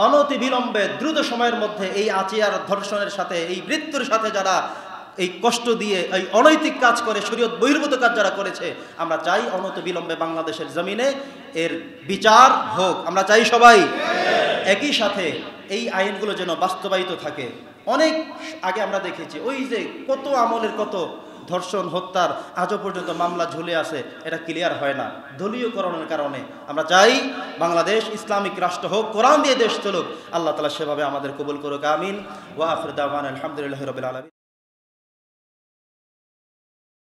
অনতি বিলম্বে দ্রুত সময়ের মধ্যে এই আচিয়ার ধর্ষণের সাথে, এই মৃত্যুর সাথে যারা এই কষ্ট দিয়ে এই অনৈতিক কাজ করে, শরীয়ত বহির্ভূত কাজ যারা করেছে, আমরা চাই অনতি বিলম্বে বাংলাদেশের জমিনে এর বিচার হোক। আমরা চাই সবাই। একই সাথে এই আইনগুলো যেন বাস্তবায়িত থাকে। অনেক আগে আমরা দেখেছি ওই যে কত আমলের কত ধর্ষণ হত্যার আজও পর্যন্ত মামলা ঝুলে আছে, এটা ক্লিয়ার হয় না দলীয়করণের কারণে। আমরা চাই বাংলাদেশ ইসলামিক রাষ্ট্র হোক, কোরআন দিয়ে দেশ চলুক। আল্লাহ তাআলা সেভাবে আমাদের কবুল করুক, আমিন। ওয়া আখিরু দাওয়ানা আলহামদুলিল্লাহি রাব্বিল আলামিন।